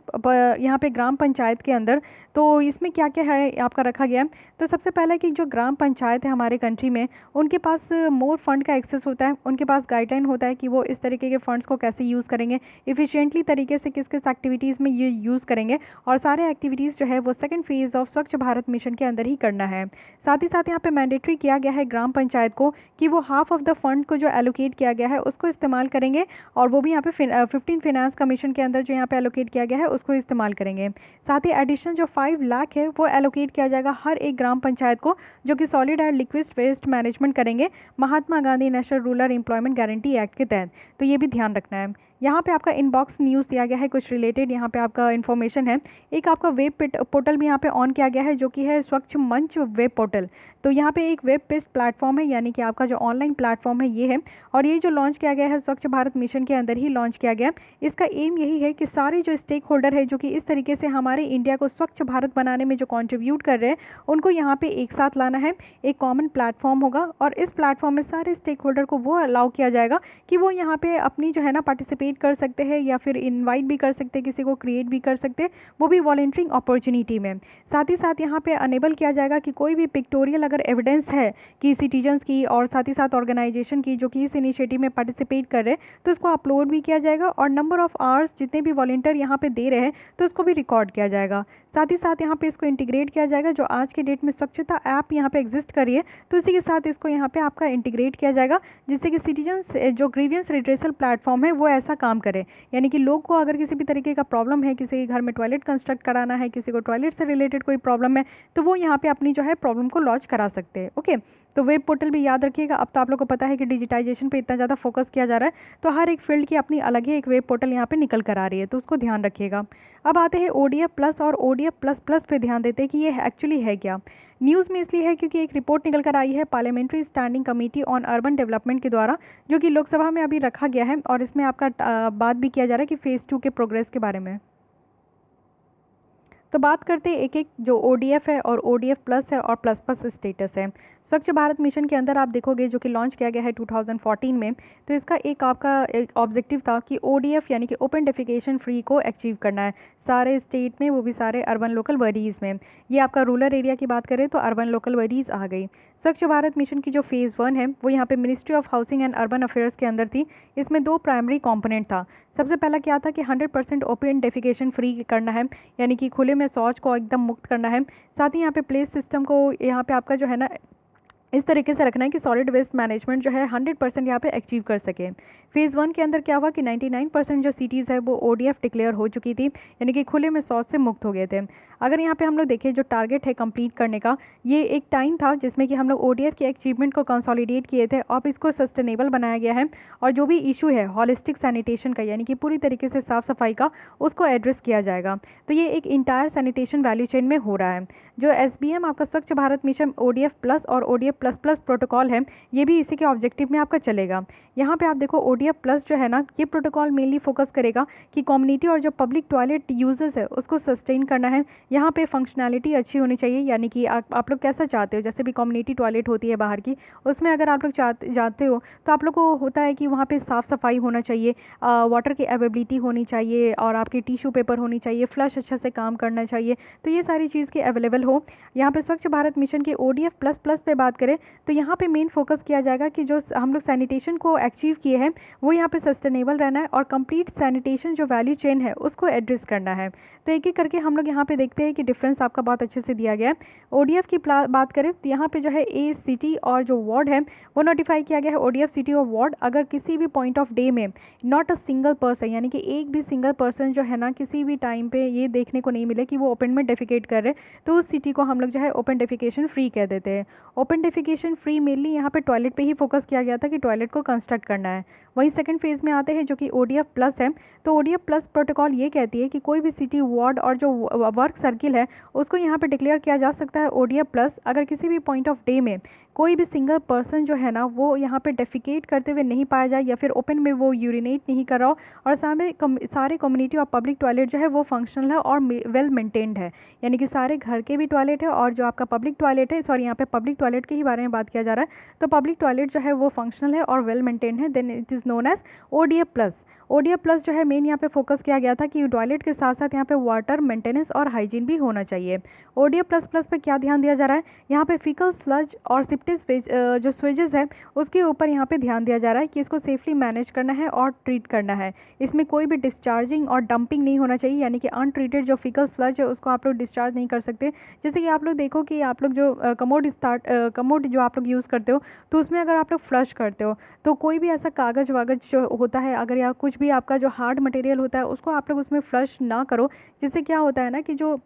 [SPEAKER 1] यहाँ पे ग्राम पंचायत के अंदर, तो इसमें क्या क्या है आपका रखा गया है। तो सबसे पहले कि जो ग्राम पंचायत है हमारे कंट्री में, उनके पास मोर फंड का एक्सेस होता है, उनके पास गाइडलाइन होता है कि वो इस तरीके के फंड्स को कैसे यूज़ करेंगे, इफ़िशिएंटली तरीके से किस किस एक्टिविटीज़ में ये यूज़ करेंगे, और सारे एक्टिविटीज़ जो है वो सेकेंड फेज़ ऑफ स्वच्छ भारत मिशन के अंदर ही करना है। साथ ही साथ यहाँ पे मैंडेटरी किया गया है ग्राम पंचायत को कि वो हाफ ऑफ द फंड को जो एलोकेट किया गया है उसको इस्तेमाल करेंगे, और वो भी यहाँ पे 15 फाइनेंस कमीशन के अंदर जो यहाँ पे एलोकेट किया गया है उसको इस्तेमाल करेंगे। साथ ही एडिशनल जो 5 लाख है वो एलोकेट किया जाएगा हर एक ग्राम पंचायत को, जो कि solid and liquid waste management करेंगे Mahatma Gandhi national rural employment guarantee act के तहत। तो ये भी ध्यान रखना है। यहाँ पे आपका इनबॉक्स न्यूज़ दिया गया है, कुछ रिलेटेड यहाँ पे आपका इन्फॉर्मेशन है। एक आपका वेब पोर्टल भी यहाँ पे ऑन किया गया है जो कि है स्वच्छ मंच वेब पोर्टल। तो यहाँ पे एक वेब बेस्ड प्लेटफॉर्म है, यानी कि आपका जो ऑनलाइन प्लेटफॉर्म है ये है, और ये जो लॉन्च किया गया है स्वच्छ भारत मिशन के अंदर ही लॉन्च किया गया। इसका एम यही है कि सारे जो स्टेक होल्डर है जो कि इस तरीके से हमारे इंडिया को स्वच्छ भारत बनाने में जो कॉन्ट्रीब्यूट कर रहे हैं उनको यहाँ पे एक साथ लाना है। एक कॉमन प्लेटफॉर्म होगा, और इस प्लेटफॉर्म में सारे स्टेक होल्डर को वो अलाउ किया जाएगा कि वो यहाँ पे अपनी जो है ना पार्टिसिपेट कर सकते हैं, या फिर इन्वाइट भी कर सकते हैं, किसी को क्रिएट भी कर सकते हैं, वो भी वॉलंटियरिंग अपॉर्चुनिटी में। साथ ही साथ यहाँ पे अनेबल किया जाएगा कि कोई भी पिक्टोरियल अगर एविडेंस है कि सिटीजन्स की और साथ ही साथ ऑर्गेनाइजेशन की जो कि इस इनिशिएटिव में पार्टिसिपेट कर रहे हैं, तो उसको अपलोड भी किया जाएगा, और नंबर ऑफ आवर्स जितने भी वॉलंटियर यहाँ पे दे रहे हैं तो उसको भी रिकॉर्ड किया जाएगा। साथ ही साथ यहाँ पे इसको इंटीग्रेट किया जाएगा। जो आज के डेट में स्वच्छता ऐप यहाँ पे एग्जिस्ट कर रही है, तो इसी के साथ इसको यहाँ पे आपका इंटीग्रेट किया जाएगा, जिससे कि सिटीजन्स जो ग्रीवियंस रिड्रेसल प्लेटफॉर्म है वो ऐसा काम करे। यानी कि लोग को अगर किसी भी तरीके का प्रॉब्लम है, किसी के घर में टॉयलेट कंस्ट्रक्ट कराना है, किसी को टॉयलेट से रिलेटेड कोई प्रॉब्लम है, तो वो यहाँ पे अपनी जो है प्रॉब्लम को लॉन्च करा सकते हैं। ओके, तो वेब पोर्टल भी याद रखिएगा। अब तो आप लोग को पता है कि डिजिटाइजेशन पे इतना ज़्यादा फोकस किया जा रहा है, तो हर एक फील्ड की अपनी अलग ही एक वेब पोर्टल यहाँ पे निकल कर आ रही है, तो उसको ध्यान रखिएगा। अब आते हैं ODF प्लस और ODF प्लस प्लस पे ध्यान देते हैं कि ये एक्चुअली है क्या। न्यूज़ में इसलिए है क्योंकि एक रिपोर्ट निकल कर आई है parliamentary standing committee on urban development के द्वारा, जो कि लोकसभा में अभी रखा गया है, और इसमें आपका बात भी किया जा रहा है कि फ़ेज़ 2 के प्रोग्रेस के बारे में। तो बात करते हैं एक एक, जो ODF है और ODF प्लस है और प्लस प्लस स्टेटस है। स्वच्छ भारत मिशन के अंदर आप देखोगे, जो कि लॉन्च किया गया है 2014 में, तो इसका एक आपका एक ऑब्जेक्टिव था कि ODF यानी कि ओपन डेफिकेशन फ्री को अचीव करना है सारे स्टेट में, वो भी सारे अर्बन लोकल बॉडीज़ में। ये आपका रूरल एरिया की बात करें तो अर्बन लोकल बॉडीज़ आ गई। स्वच्छ भारत मिशन की जो फ़ेज़ 1 है वो यहाँ पे ministry of housing and urban affairs के अंदर थी। इसमें 2 प्राइमरी कंपोनेंट था। सबसे पहला क्या था कि 100% ओपन डेफिकेशन फ्री करना है, यानी कि खुले में शौच को एकदम मुक्त करना है। साथ ही यहाँ पे प्लेस सिस्टम को यहाँ पे आपका जो है ना इस तरीके से रखना है कि सॉलिड वेस्ट मैनेजमेंट जो है 100% यहाँ पे अचीव कर सके। फ़ेज़ 1 के अंदर क्या हुआ कि 99% जो सिटीज़ है वो ODF डिक्लेयर हो चुकी थी, यानी कि खुले में शौच से मुक्त हो गए थे। अगर यहाँ पे हम लोग देखें जो टारगेट है कंप्लीट करने का, ये एक टाइम था जिसमें कि हम लोग ODF के अचीवमेंट को कंसोलिडेट किए थे, अब इसको सस्टेनेबल बनाया गया है, और जो भी इशू है हॉलिस्टिक सैनिटेशन का, यानी कि पूरी तरीके से साफ़ सफाई का, उसको एड्रेस किया जाएगा। तो ये एक इंटायर सैनिटेशन वैल्यू चेन में हो रहा है। जो SBM आपका स्वच्छ भारत मिशन ODF प्लस और ODF प्लस प्लस प्रोटोकॉल है, ये भी इसी के ऑब्जेक्टिव में आपका चलेगा। यहाँ पे आप देखो ODF प्लस जो है ना, ये प्रोटोकॉल मेनली फोकस करेगा कि कम्युनिटी और जो पब्लिक टॉयलेट यूजर्स है उसको सस्टेन करना है। यहाँ पे फंक्शनैलिटी अच्छी होनी चाहिए, यानी कि आप लोग कैसा चाहते हो, जैसे भी कम्युनिटी टॉयलेट होती है बाहर की, उसमें अगर आप लोग जाते हो तो आप लोग को होता है कि वहाँ पे साफ़ सफाई होना चाहिए, वाटर की अवेलेबिलिटी होनी चाहिए, और आपकी टिश्यू पेपर होनी चाहिए, फ्लश अच्छा से काम करना चाहिए, तो ये सारी चीज़ की अवेलेबल हो। यहाँ पे स्वच्छ भारत मिशन की ODF प्लस प्लस पे बात करें तो यहाँ पे मेन फोकस किया जाएगा कि जो हम लोग सैनिटेशन को अचीव किए हैं वो यहाँ पे सस्टेनेबल रहना है, और कंप्लीट सैनिटेशन जो वैल्यू चेन है उसको एड्रेस करना है। तो एक एक करके हम लोग यहाँ पे देखते हैं कि डिफरेंस आपका बहुत अच्छे से दिया गया है। ODF की बात करें तो यहाँ पे जो है ए सिटी और जो वार्ड है वो नोटिफाई किया गया है। ODF सिटी और वार्ड अगर किसी भी पॉइंट ऑफ डे में नॉट अ सिंगल पर्सन, यानी कि एक भी सिंगल पर्सन जो है ना किसी भी टाइम पे ये देखने को नहीं मिले कि वो ओपन में डेफिकेट कर रहे, तो उस सिटी को हम लोग जो है ओपन डेफिकेशन फ्री कह देते हैं। ओपन डेफिकेशन फ्री मेनली यहाँ पे टॉयलेट पे ही फोकस किया गया था कि टॉयलेट को कंस्ट्रक्ट करना है। वहीं सेकंड फेज़ में आते हैं जो कि ODF प्लस है, तो ODF प्लस प्रोटोकॉल ये कहती है कि कोई भी सिटी, वार्ड और जो वर्क सर्किल है उसको यहाँ पे डिक्लेयर किया जा सकता है ODF प्लस अगर किसी भी पॉइंट ऑफ डे में कोई भी सिंगल पर्सन जो है ना वो यहाँ पे डेफिकेट करते हुए नहीं पाया जाए, या फिर ओपन में वो यूरिनेट नहीं कर रहा हो, और सारे कम्युनिटी और पब्लिक टॉयलेट जो है वो फंक्शनल है और वेल मेंटेन्ड है, यानी कि सारे घर के भी टॉयलेट है और जो आपका पब्लिक टॉयलेट है, सॉरी यहाँ पे पब्लिक टॉयलेट के ही बारे में बात किया जा रहा है, तो पब्लिक टॉयलेट जो है वो फंक्शनल है और वेल मेंटेन्ड है, then it is known as ODF plus. ODF plus जो है मेन यहाँ पे फोकस किया गया था कि टॉयलेट के साथ साथ यहाँ पे वाटर मेंटेनेंस और हाइजीन भी होना चाहिए। ODF प्लस प्लस पे क्या ध्यान दिया जा रहा है, यहाँ पे फीकल स्लज और सिप्टेज जो स्वेजेस है उसके ऊपर यहाँ पे ध्यान दिया जा रहा है कि इसको सेफली मैनेज करना है और ट्रीट करना है। इसमें कोई भी डिस्चार्जिंग और डंपिंग नहीं होना चाहिए, यानी कि अनट्रीटेड जो फीकल स्लज है उसको आप लोग डिस्चार्ज नहीं कर सकते। जैसे कि आप लोग देखो कि आप लोग जो कमोड जो आप लोग यूज़ करते हो, तो उसमें अगर आप लोग फ्लश करते हो तो कोई भी ऐसा कागज़ वागज जो होता है, अगर या कुछ भी आपका जो हार्ड मटेरियल होता है उसको आप लोग उसमें फ्लश ना करो, जिससे क्या होता है ना कि जो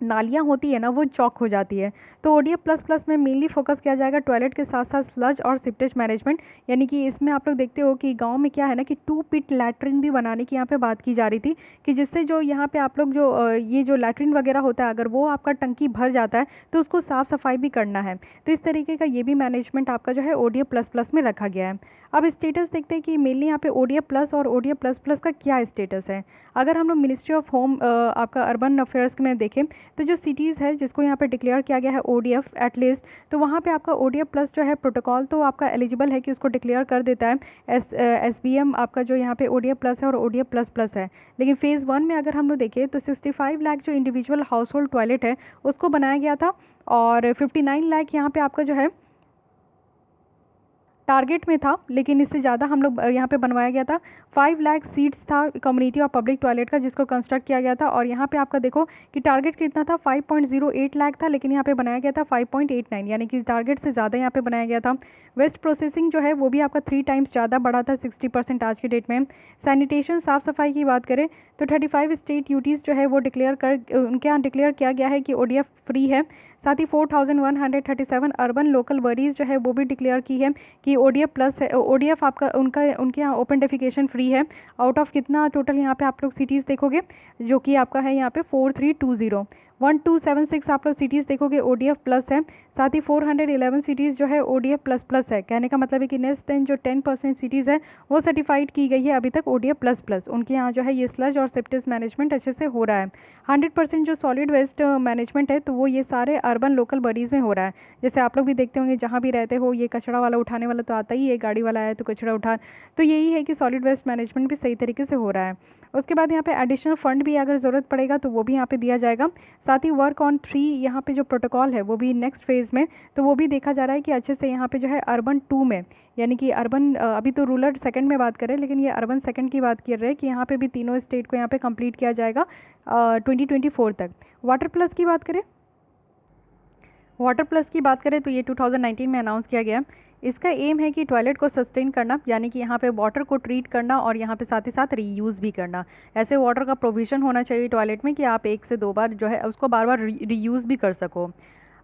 [SPEAKER 1] नालियाँ होती है ना वो चौक हो जाती है। तो ODF प्लस प्लस में मेनली फोकस किया जाएगा टॉयलेट के साथ साथ स्लज और सिप्टेज मैनेजमेंट, यानी कि इसमें आप लोग देखते हो कि गांव में क्या है ना कि 2 पिट लैट्रिन भी बनाने की यहाँ पे बात की जा रही थी, कि जिससे जो यहाँ पे आप लोग जो ये जो लैट्रिन वगैरह होता है अगर वो आपका टंकी भर जाता है तो उसको साफ़ सफाई भी करना है। तो इस तरीके का ये भी मैनेजमेंट आपका जो है ODF प्लस प्लस में रखा गया है। अब स्टेटस देखते हैं कि मेनली यहाँ पे ODF प्लस और ODF प्लस प्लस का क्या स्टेटस है। अगर हम लोग मिनिस्ट्री ऑफ होम आपका अर्बन अफेयर्स में देखें तो जो सिटीज़ है जिसको यहाँ पे डिक्लेयर किया गया है ODF एटलीस्ट, तो वहाँ पे आपका ODF प्लस जो है प्रोटोकॉल तो आपका एलिजिबल है कि उसको डिक्लेयर कर देता है। SBM आपका जो यहाँ पे ODF प्लस है और ODF प्लस प्लस है। लेकिन फ़ेज़ 1 में अगर हम लोग देखें तो 65 लाख जो इंडिविजुअल हाउस होल्ड टॉयलेट है उसको बनाया गया था, और 59 लाख यहाँ पे आपका जो है टारगेट में था, लेकिन इससे ज़्यादा हम लोग यहाँ पे बनवाया गया था। 5 लाख सीट्स था कम्युनिटी और पब्लिक टॉयलेट का, जिसको कंस्ट्रक्ट किया गया था। और यहाँ पे आपका देखो कि टारगेट कितना था, 5.08 लाख था, लेकिन यहाँ पे बनाया गया था 5.89, यानी कि टारगेट से ज़्यादा यहाँ पे बनाया गया था। वेस्ट प्रोसेसिंग जो है वो भी आपका 3 टाइम्स ज़्यादा बढ़ा था, 60% आज की डेट में। सैनिटेशन, साफ़ सफाई की बात करें तो 35 स्टेट यूटीज़ जो है वो उनके यहाँ डिक्लेयर किया गया है कि ODF फ्री है। साथ ही 4137 अर्बन लोकल बॉडीज़ जो है वो भी डिक्लेयर की है कि ODF प्लस है। ODF आपका उनके यहाँ ओपन डेफिकेशन फ्री है। आउट ऑफ कितना टोटल यहाँ पे आप लोग सिटीज़ देखोगे, जो कि आपका है यहाँ पे 4320, 1276 आप लोग सिटीज़ देखोगे ODF प्लस है। साथ ही 411 सिटीज़ जो है ODF प्लस प्लस है। कहने का मतलब है कि नेक्स्ट 10 जो 10% सिटीज़ है वो सर्टिफाइड की गई है अभी तक ODF प्लस प्लस। उनके यहाँ जो है ये स्लज और सेप्टेज मैनेजमेंट अच्छे से हो रहा है। 100% जो सॉलिड वेस्ट मैनेजमेंट है तो वो ये सारे अर्बन लोकल बॉडीज़ में हो रहा है। जैसे आप लोग भी देखते होंगे, जहाँ भी रहते हो, ये कचरा वाला उठाने वाला तो आता ही है, गाड़ी वाला आया तो कचरा उठा, तो यही है कि सॉलिड वेस्ट मैनेजमेंट भी सही तरीके से हो रहा है। उसके बाद यहाँ पे एडिशनल फंड भी अगर ज़रूरत पड़ेगा तो वो भी यहाँ पे दिया जाएगा। साथ ही वर्क ऑन 3 यहाँ पे जो प्रोटोकॉल है वो भी नेक्स्ट फेज़ में, तो वो भी देखा जा रहा है कि अच्छे से यहाँ पे जो है अर्बन 2 में, यानी कि अर्बन अभी तो रूरल सेकंड में बात करें, लेकिन ये अर्बन सेकंड की बात कर रहे हैं कि यहाँ पे भी तीनों स्टेट को यहाँ पे कंप्लीट किया जाएगा 2024 तक। वाटर प्लस की बात करें, तो ये 2019 में अनाउंस किया गया। इसका एम है कि टॉयलेट को सस्टेन करना, यानी कि यहाँ पे वाटर को ट्रीट करना और यहाँ पे साथ ही साथ रीयूज़ भी करना। ऐसे वाटर का प्रोविज़न होना चाहिए टॉयलेट में कि आप 1 से 2 बार जो है उसको बार बार रीयूज़ भी कर सको।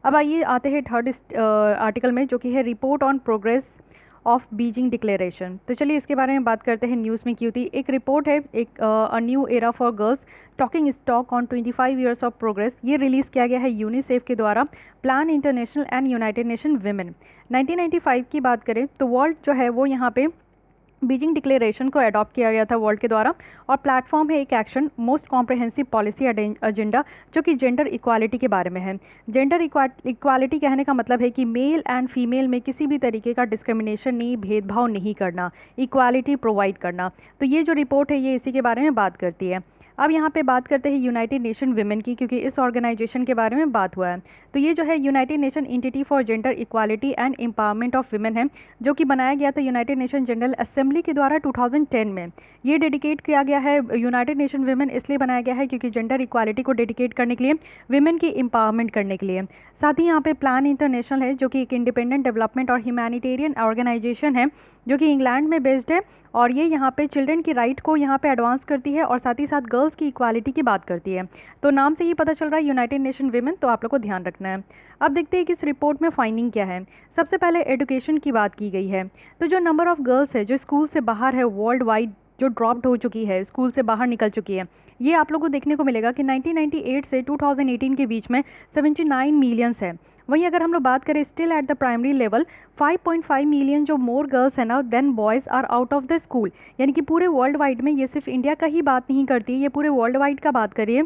[SPEAKER 1] अब आइए आते हैं थर्ड आर्टिकल में, जो कि है report on progress of Beijing declaration. तो चलिए इसके बारे में बात करते हैं। न्यूज़ में क्यों थी, एक रिपोर्ट है, एक a new era for girls talking stock on 25 years of progress. ये रिलीज़ किया गया है यूनिसेफ के द्वारा, plan international and United nation women. 1995 की बात करें तो वर्ल्ड जो है वो यहाँ पे बीजिंग डिक्लेरेशन को अडॉप्ट किया गया था वर्ल्ड के द्वारा, और प्लेटफॉर्म है एक action most comprehensive policy agenda, जो कि जेंडर इक्वालिटी के बारे में है। जेंडर इक्वालिटी कहने का मतलब है कि मेल एंड फीमेल में किसी भी तरीके का डिस्क्रिमिनेशन नहीं, भेदभाव नहीं करना, इक्वालिटी प्रोवाइड करना। तो ये जो रिपोर्ट है ये इसी के बारे में बात करती है। अब यहाँ पे बात करते हैं यूनाइटेड नेशन विमेन की, क्योंकि इस ऑर्गेनाइजेशन के बारे में बात हुआ है। तो ये जो है United nation entity for gender equality and empowerment of women है, जो कि बनाया गया था यूनाइटेड नेशन जनरल असेंबली के द्वारा 2010 में। ये डेडिकेट किया गया है, यूनाइटेड नेशन विमेन इसलिए बनाया गया है क्योंकि जेंडर इक्वालिटी को डेडिकेट करने के लिए, विमेन की एम्पावरमेंट करने के लिए। साथ ही यहाँ पे प्लान इंटरनेशनल है, जो कि एक इंडिपेंडेंट डेवलपमेंट और ह्यूमैनिटेरियन ऑर्गेनाइजेशन है, जो कि इंग्लैंड में बेस्ड है, और ये यहाँ पे चिल्ड्रन की राइट को यहाँ पे एडवांस करती है और साथ ही साथ गर्ल्स की इक्वालिटी की बात करती है। तो नाम से ही पता चल रहा है यूनाइटेड नेशन विमेन, तो आप लोग को ध्यान रखना है। अब देखते हैं कि इस रिपोर्ट में फाइंडिंग क्या है। सबसे पहले एजुकेशन की बात की गई है। तो जो नंबर ऑफ़ गर्ल्स है जो स्कूल से बाहर है वर्ल्ड वाइड, जो ड्रॉप्ड हो चुकी है, स्कूल से बाहर निकल चुकी है, ये आप लोगों को देखने को मिलेगा कि 1998 से 2018 के बीच में 79 मिलियंस है। वहीं अगर हम लोग बात करें still at the primary level, 5.5 million जो मोर गर्ल्स है ना then boys are out of the school. यानी कि पूरे वर्ल्ड वाइड में, ये सिर्फ इंडिया का ही बात नहीं करती है, ये पूरे वर्ल्ड वाइड का बात करिए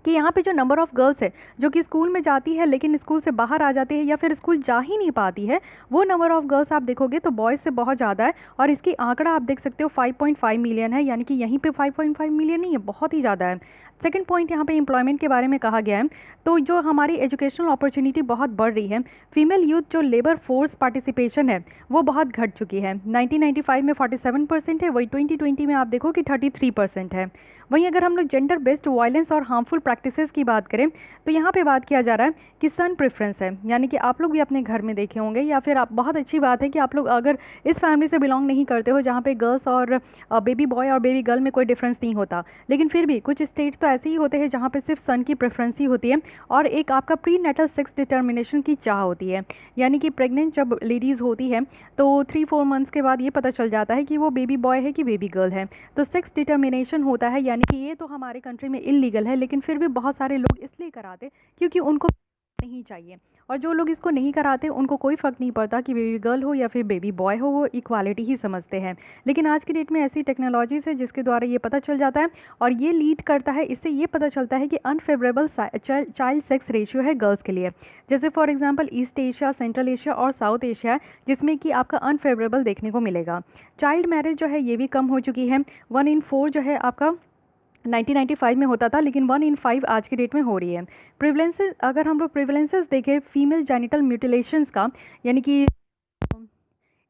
[SPEAKER 1] कि यहाँ पे जो नंबर ऑफ़ गर्ल्स है जो कि स्कूल में जाती है लेकिन स्कूल से बाहर आ जाती है या फिर स्कूल जा ही नहीं पाती है, वो नंबर ऑफ़ गर्ल्स आप देखोगे तो बॉयज़ से बहुत ज़्यादा है। और इसकी आंकड़ा आप देख सकते हो 5.5 मिलियन है, यानी कि यहीं पे 5.5 मिलियन नहीं है, बहुत ही ज़्यादा है। सेकंड पॉइंट यहाँ पे एम्प्लॉयमेंट के बारे में कहा गया है। तो जो हमारी एजुकेशनल अपॉर्चुनिटी बहुत बढ़ रही है, फीमेल यूथ जो लेबर फोर्स पार्टिसिपेशन है वो बहुत घट चुकी है। 1995 में 47% है, वही 2020 में आप देखो कि 33% है। वहीं अगर हम लोग जेंडर बेस्ड वायलेंस और हार्मफुल प्रैक्टिसेस की बात करें तो यहाँ पे बात किया जा रहा है कि सन प्रेफरेंस है, यानी कि आप लोग भी अपने घर में देखे होंगे, या फिर आप, बहुत अच्छी बात है कि आप लोग अगर इस फैमिली से बिलोंग नहीं करते हो जहाँ पे गर्ल्स और बेबी बॉय और बेबी गर्ल में कोई डिफरेंस नहीं होता, लेकिन फिर भी कुछ स्टेट तो ऐसे ही होते हैं जहाँ पे सिर्फ सन की प्रेफरेंस ही होती है और एक आपका प्री नेटल सेक्स डिटर्मिनेशन की चाह होती है। यानी कि प्रेग्नेंट जब लेडीज़ होती है तो 3-4 मंथ्स के बाद ये पता चल जाता है कि वो बेबी बॉय है कि बेबी गर्ल है, तो सेक्स डिटर्मिनेशन होता है। यानी कि ये तो हमारे कंट्री में इलीगल है, लेकिन फिर भी बहुत सारे लोग इसलिए कराते क्योंकि उनको नहीं चाहिए, और जो लोग इसको नहीं कराते उनको कोई फ़र्क नहीं पड़ता कि बेबी गर्ल हो या फिर बेबी बॉय हो, वो इक्वालिटी ही समझते हैं। लेकिन आज की डेट में ऐसी टेक्नोलॉजीज़ है जिसके द्वारा ये पता चल जाता है, और ये लीड करता है, इससे ये पता चलता है कि अनफेवरेबल चाइल्ड सेक्स रेशियो है गर्ल्स के लिए। जैसे for example east Asia, central Asia और साउथ एशिया, जिसमें कि आपका अनफेवरेबल देखने को मिलेगा। चाइल्ड मैरिज जो है ये भी कम हो चुकी है। 1 in 4 जो है आपका 1995 में होता था, लेकिन 1 in 5 आज की डेट में हो रही है। प्रिवलेंसेस, अगर हम लोग प्रिवलेंसेस देखें फीमेल जेनिटल म्यूटिलेशंस का, यानी कि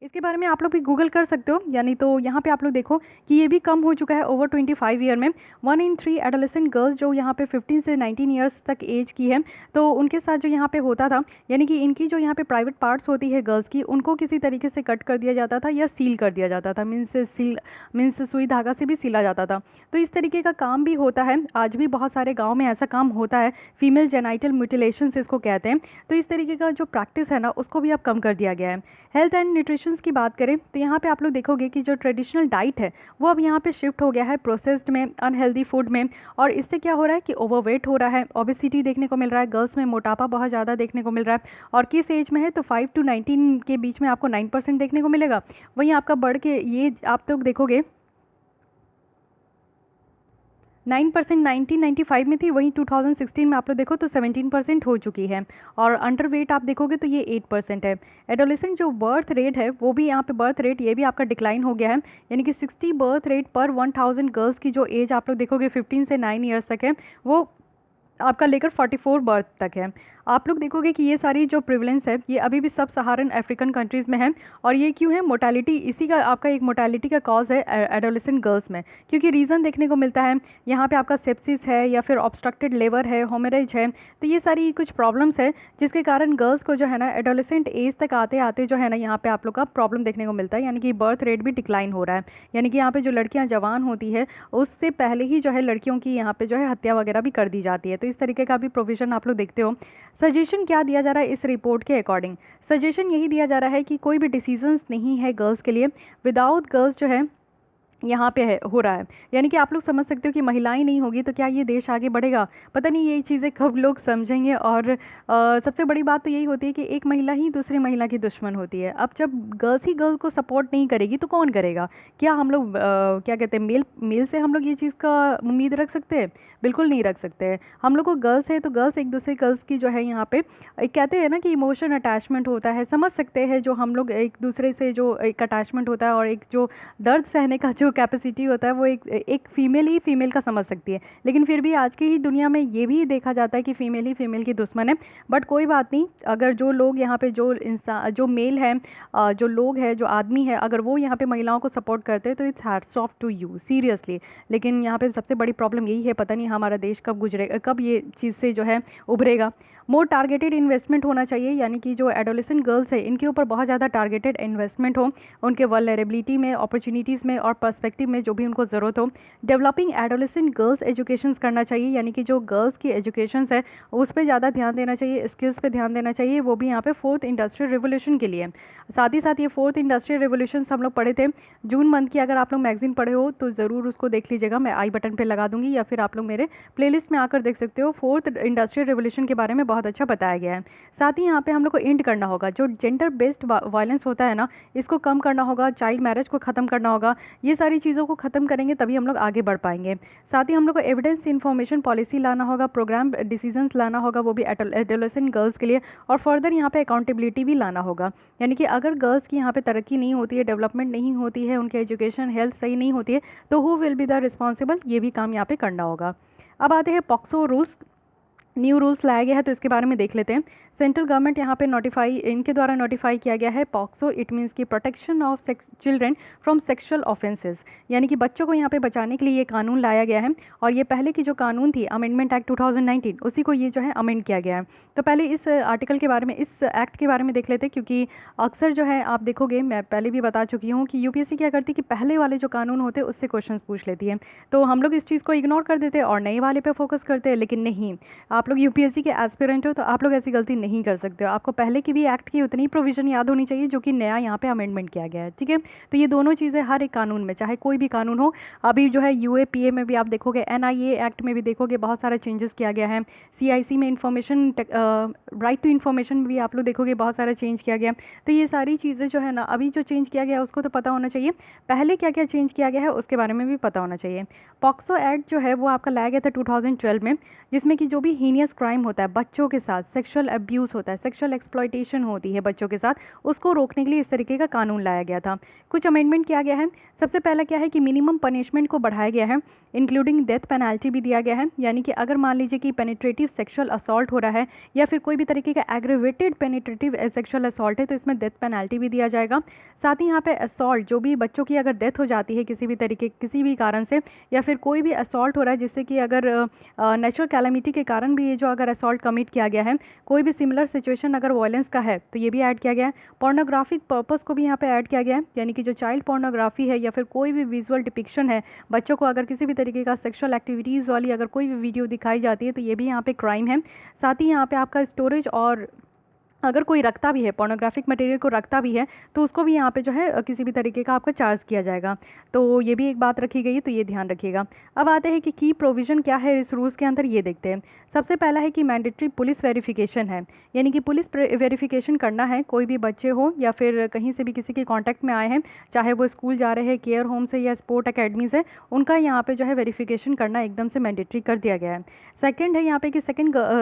[SPEAKER 1] इसके बारे में आप लोग भी गूगल कर सकते हो, यानी तो यहाँ पे आप लोग देखो कि ये भी कम हो चुका है ओवर 25 ईयर में। 1 in 3 एडोलेसेंट गर्ल्स जो यहाँ पे 15 से 19 ईयर्स तक एज की है, तो उनके साथ जो यहाँ पे होता था, यानी कि इनकी जो यहाँ पे प्राइवेट पार्ट्स होती है गर्ल्स की, उनको किसी तरीके से कट कर दिया जाता था या सील कर दिया जाता था। मीन्स सुई धागा से भी सिला जाता था। तो इस तरीके का काम भी होता है, आज भी बहुत सारे गाँव में ऐसा काम होता है। फीमेल जेनाइटल म्यूटिलेशन इसको कहते हैं। तो इस तरीके का जो प्रैक्टिस है ना, उसको भी अब कम कर दिया गया है। हेल्थ एंड न्यूट्रिशंस की बात करें तो यहाँ पे आप लोग देखोगे कि जो ट्रेडिशनल डाइट है वो अब यहाँ पे शिफ्ट हो गया है प्रोसेस्ड में, अनहेल्दी फूड में। और इससे क्या हो रहा है कि ओवरवेट हो रहा है, ओबेसिटी देखने को मिल रहा है, गर्ल्स में मोटापा बहुत ज़्यादा देखने को मिल रहा है। और किस एज में है तो 5 to 19 के बीच में आपको 9% देखने को मिलेगा। वहीं आपका बढ़ के ये आप लोग देखोगे 9% 1995 में थी, वहीं 2016 में आप लोग देखो तो 17% हो चुकी है। और अंडर वेट आप देखोगे तो ये 8% है। एडोलेसेंट जो बर्थ रेट है वो भी यहाँ पे बर्थ रेट ये भी आपका डिक्लाइन हो गया है, यानी कि 60 बर्थ रेट पर 1000 गर्ल्स की जो एज आप लोग देखोगे 15 से 9 ईयर्स तक है, वो आपका लेकर 44 बर्थ तक है। आप लोग देखोगे कि ये सारी जो प्रिवलेंस है ये अभी भी सब सहारन अफ्रीकन कंट्रीज़ में है। और ये क्यों है, मोर्टेलिटी इसी का आपका एक मोर्टेलिटी का कॉज है एडोलेसेंट गर्ल्स में, क्योंकि रीज़न देखने को मिलता है यहाँ पे आपका सेप्सिस है या फिर ऑब्स्ट्रक्टेड लेवर है, होमरेज है। तो ये सारी कुछ प्रॉब्लम्स है जिसके कारण गर्ल्स को जो है ना एडोलेसेंट एज तक आते आते जो है ना यहाँ पे आप लोग का प्रॉब्लम देखने को मिलता है, यानी कि बर्थ रेट भी डिक्लाइन हो रहा है। यानी कि यहाँ पे जो लड़कियाँ जवान होती है उससे पहले ही जो है लड़कियों की यहाँ पे जो है हत्या वगैरह भी कर दी जाती है। तो इस तरीके का भी प्रोविज़न आप लोग देखते हो। सजेशन क्या दिया जा रहा है इस रिपोर्ट के अकॉर्डिंग? सजेशन यही दिया जा रहा है कि कोई भी डिसीजंस नहीं है गर्ल्स के लिए, विदाउट गर्ल्स जो है यहाँ पे है हो रहा है। यानी कि आप लोग समझ सकते हो कि महिलाएं नहीं होगी तो क्या ये देश आगे बढ़ेगा? पता नहीं ये चीज़ें कब लोग समझेंगे। और सबसे बड़ी बात तो यही होती है कि एक महिला ही दूसरी महिला की दुश्मन होती है। अब जब गर्ल्स ही गर्ल को सपोर्ट नहीं करेगी तो कौन करेगा? क्या हम लोग क्या कहते हैं, मेल से हम लोग ये चीज़ का उम्मीद रख सकते हैं? बिल्कुल नहीं रख सकते हैं। हम लोग को गर्ल्स है तो गर्ल्स एक दूसरे गर्ल्स की जो है यहाँ पे एक कहते हैं ना कि इमोशन अटैचमेंट होता है, समझ सकते हैं जो हम लोग एक दूसरे से जो एक अटैचमेंट होता है और एक जो दर्द सहने का जो कैपेसिटी होता है वो एक फीमेल ही फीमेल का समझ सकती है। लेकिन फिर भी आज की ही दुनिया में ये भी देखा जाता है कि फ़ीमेल ही फीमेल की दुश्मन है। बट कोई बात नहीं, अगर जो लोग यहाँ पे जो इंसान जो मेल है जो लोग है जो आदमी है, अगर वो यहाँ पे महिलाओं को सपोर्ट करते हैं तो it's hats off to you seriously. लेकिन यहाँ पे सबसे बड़ी प्रॉब्लम यही है, पता नहीं हमारा देश कब गुजरेगा, कब ये चीज़ से जो है उभरेगा। मोर टारगेटेड इन्वेस्टमेंट होना चाहिए, यानी कि जो एडोलेसेंट गर्ल्स है इनके ऊपर बहुत ज़्यादा टारगेटेड इन्वेस्टमेंट हो, उनके वल्नरेबिलिटी में, अपॉर्चुनिटीज़ में और पर्सपेक्टिव में जो भी उनको ज़रूरत हो। डेवलपिंग एडोलेसेंट गर्ल्स एजुकेशन करना चाहिए, यानी कि जो गर्ल्स की एजुकेशन है उस पर ज़्यादा ध्यान देना चाहिए, स्किल्स पे ध्यान देना चाहिए, वो भी यहाँ पे 4th इंडस्ट्रियल रिवोल्यूशन के लिए। साथ ही साथ ये 4th इंडस्ट्रियल रिवोल्यूशन हम लोग पढ़े थे जून मंथ की, अगर आप लोग मैगजीन पढ़े हो तो ज़रूर उसको देख लीजिएगा, मैं आई बटन पर लगा दूंगी या फिर आप लोग मेरे प्लेलिस्ट में आकर देख सकते हो। 4th इंडस्ट्रियल रिवोल्यूशन के बारे में बहुत अच्छा बताया गया है। साथ ही यहाँ पे हम लोग को एंड करना होगा जो जेंडर बेस्ड वायलेंस होता है ना, इसको कम करना होगा, चाइल्ड मैरिज को ख़त्म करना होगा। ये सारी चीज़ों को ख़त्म करेंगे तभी हम लोग आगे बढ़ पाएंगे। साथ ही हम लोग को एविडेंस इन्फॉर्मेशन पॉलिसी लाना होगा, प्रोग्राम डिसीजंस लाना होगा, वो भी एडोलेसेंट गर्ल्स के लिए। और फर्दर यहाँ पे अकाउंटेबिलिटी भी लाना होगा, यानी कि अगर गर्ल्स की यहाँ पे तरक्की नहीं होती है, डेवलपमेंट नहीं होती है, उनकी एजुकेशन हेल्थ सही नहीं होती है, तो who will be the responsible, ये भी काम यहाँ पे करना होगा। अब आते हैं पॉक्सो रूल्स, न्यू रूल्स लाया गया है तो इसके बारे में देख लेते हैं। सेंट्रल गवर्नमेंट यहाँ पे इनके द्वारा नोटिफाई किया गया है पॉक्सो। इट मीन्स की protection of children from sexual offences, यानी कि बच्चों को यहाँ पे बचाने के लिए ये कानून लाया गया है। और ये पहले की जो कानून थी अमेंडमेंट एक्ट 2019, उसी को ये जो है अमेंड किया गया है। तो पहले इस आर्टिकल के बारे में, इस एक्ट के बारे में देख लेते हैं, क्योंकि अक्सर जो है आप देखोगे, मैं पहले भी बता चुकी हूँ कि यूपीएससी क्या करती है कि पहले वाले जो कानून होते हैं उससे क्वेश्चन पूछ लेती है। तो हम लोग इस चीज़ को इग्नोर कर देते हैं और नए वाले पे फोकस करते हैं। लेकिन नहीं, आप लोग यूपीएससी के एस्पिरेंट हो तो आप लोग ऐसी गलती नहीं कर सकते हो। आपको पहले की भी एक्ट की उतनी प्रोविजन याद होनी चाहिए जो कि नया यहाँ पे अमेंडमेंट किया गया है, ठीक है। तो ये दोनों चीज़ें हर एक कानून में, चाहे कोई भी कानून हो, अभी जो है यूएपीए में भी आप देखोगे, एनआईए एक्ट में भी देखोगे बहुत सारा चेंजेस किया गया है। सीआईसी में इंफॉर्मेशन राइट टू इन्फॉर्मेशन में भी आप लोग देखोगे बहुत सारा चेंज किया गया। तो ये सारी चीज़ें जो है ना, अभी जो चेंज किया गया है उसको तो पता होना चाहिए, पहले क्या क्या चेंज किया गया है उसके बारे में भी पता होना चाहिए। पॉक्सो एक्ट जो है वो आपका लाया गया था 2012 में, जिसमें कि जो भी हीनियस क्राइम होता है बच्चों के साथ, सेक्सुअल अब्यूज़ होता है, सेक्सुअल एक्सप्लॉयटेशन होती है बच्चों के साथ, उसको रोकने के लिए इस तरीके का कानून लाया गया था। कुछ अमेंडमेंट किया गया है। सबसे पहला क्या है कि मिनिमम पनिशमेंट को बढ़ाया गया है, इंक्लूडिंग डेथ पेनल्टी भी दिया गया है। यानी कि अगर मान लीजिए कि पेनिट्रेटिव सेक्सुअल असॉल्ट हो रहा है या फिर कोई भी तरीके का एग्रेवेटेड पेनिट्रेटिव सेक्सुअल असॉल्ट है तो इसमें डेथ पेनल्टी भी दिया जाएगा। साथ ही यहाँ पे असॉल्ट, जो भी बच्चों की अगर डेथ हो जाती है किसी भी तरीके किसी भी कारण से, या फिर कोई भी असॉल्ट हो रहा है जिससे कि अगर नेचुरल कैलामिटी के कारण भी ये जो अगर असॉल्ट कमिट किया गया है, कोई भी सिमिलर सिचुएशन अगर वायलेंस का है तो ये भी ऐड किया गया है। पोर्नोग्राफिक पर्पस को भी यहाँ पे ऐड किया गया है, यानी कि जो चाइल्ड पोर्नोग्राफी है या फिर कोई भी विजुअल डिपिक्शन है, बच्चों को अगर किसी भी तरीके का सेक्सुअल एक्टिविटीज़ वाली अगर कोई भी वीडियो दिखाई जाती है तो ये भी यहाँ पे क्राइम है। साथ ही यहाँ पे आपका स्टोरेज, और अगर कोई रखता भी है पोर्नोग्राफिक मटेरियल को रखता भी है तो उसको भी यहाँ पे जो है किसी भी तरीके का आपका चार्ज किया जाएगा। तो ये भी एक बात रखी गई है, तो ये ध्यान रखिएगा। अब आते हैं कि की प्रोविज़न क्या है इस रूल्स के अंदर, ये देखते हैं। सबसे पहला है कि मैंडेटरी पुलिस वेरिफिकेशन है, यानी कि पुलिस वेरिफिकेशन करना है। कोई भी बच्चे हो या फिर कहीं से भी किसी के कांटेक्ट में आए हैं, चाहे वो स्कूल जा रहे हैं, केयर होम से या स्पोर्ट अकेडमी से, उनका यहाँ पे जो है वेरिफिकेशन करना एकदम से मैंडेटरी कर दिया गया है। सेकंड है यहाँ पे कि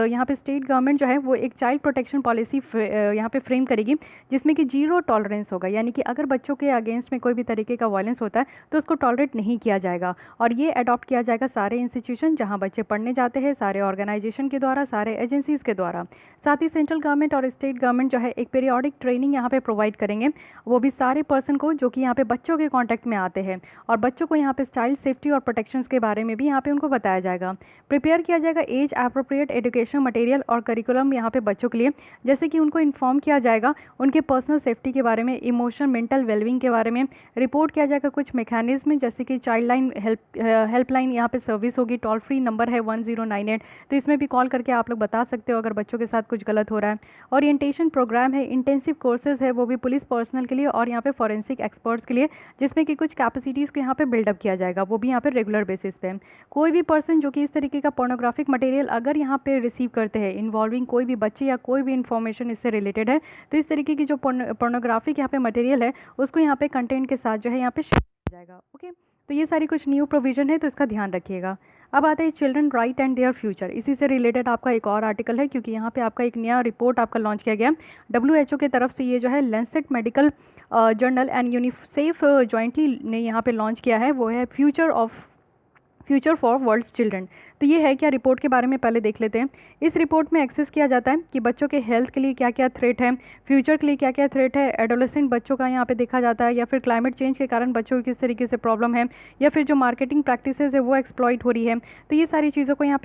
[SPEAKER 1] यहाँ पे स्टेट गवर्नमेंट जो है वो एक चाइल्ड प्रोटेक्शन पॉलिसी यहाँ पे फ्रेम करेगी जिसमें कि जीरो टॉलरेंस होगा, यानी कि अगर बच्चों के अगेंस्ट में कोई भी तरीके का वायलेंस होता है तो उसको टॉलरेट नहीं किया जाएगा। और ये अडॉप्ट किया जाएगा सारे इंस्टीट्यूशन जहाँ बच्चे पढ़ने जाते हैं, सारे ऑर्गेनाइजेशन के द्वारा, सारे एजेंसीज़ के द्वारा। साथ ही सेंट्रल गवर्नमेंट और स्टेट गवर्नमेंट जो है एक पीरियोडिक ट्रेनिंग यहाँ पे प्रोवाइड करेंगे, वो भी सारे पर्सन को जो कि यहाँ पे बच्चों के कॉन्टैक्ट में आते हैं, और बच्चों को यहाँ पे चाइल्ड सेफ्टी और प्रोटेक्शंस के बारे में भी यहाँ पे उनको बताया जाएगा। प्रिपेयर किया जाएगा एज अप्रोप्रिएट एजुकेशन मटेरियल और करिकुलम यहाँ पे बच्चों के लिए, जैसे कि उनको इन्फॉर्म किया जाएगा उनके पर्सनल सेफ्टी के बारे में, इमोशनल मेंटल वेलबिंग के बारे में। रिपोर्ट किया जाएगा कुछ मैकेनिज्म, जैसे कि चाइल्ड लाइन हेल्पलाइन यहाँ पे सर्विस होगी, टोल फ्री नंबर है 1098, तो इसमें भी कॉल करके आप लोग बता सकते हो अगर बच्चों के साथ कुछ गलत हो रहा है। ओरिएंटेशन प्रोग्राम है, इंटेंसिव कोर्सेज है, वो भी पुलिस पर्सनल के लिए और यहाँ पे फॉरेंसिक एक्सपर्ट्स के लिए, जिसमें कि कुछ कैपेसिटीज़ को यहाँ पे बिल्डअप किया जाएगा, वो भी यहाँ पे रेगुलर बेसिस पे। कोई भी पर्सन जो कि इस तरीके का पोर्नोग्राफिक मटेरियल अगर यहाँ पे रिसीव करते हैं इन्वॉल्विंग कोई भी बच्चे या कोई भी इन्फॉर्मेशन इससे रिलेटेड है, तो इस तरीके की जो पोर्नोग्राफिक यहाँ पे मटेरियल है उसको यहाँ पे कंटेंट के साथ जो है यहाँ पे शेयर किया जाएगा। ओके, तो ये सारी कुछ न्यू प्रोविजन है, तो इसका ध्यान रखिएगा। अब आते हैं children right and their future, इसी से रिलेटेड आपका एक और आर्टिकल है, क्योंकि यहाँ पे आपका एक नया रिपोर्ट आपका लॉन्च किया गया WHO के तरफ से। ये जो है Lancet medical journal and UNICEF jointly ने यहाँ पे लॉन्च किया है, वो है फ्यूचर फॉर वर्ल्ड्स चिल्ड्रन। तो ये है क्या, रिपोर्ट के बारे में पहले देख लेते हैं। इस रिपोर्ट में एक्सेस किया जाता है कि बच्चों के हेल्थ के लिए क्या क्या थ्रेट है, फ्यूचर के लिए क्या क्या थ्रेट है, एडोलेसेंट बच्चों का यहाँ पे देखा जाता है, या फिर क्लाइमेट चेंज के कारण बच्चों को किस तरीके से प्रॉब्लम है, या फिर जो मार्केटिंग प्रैक्टिसेस है वो एक्सप्लॉइट हो रही है। तो ये सारी चीज़ों को यहाँ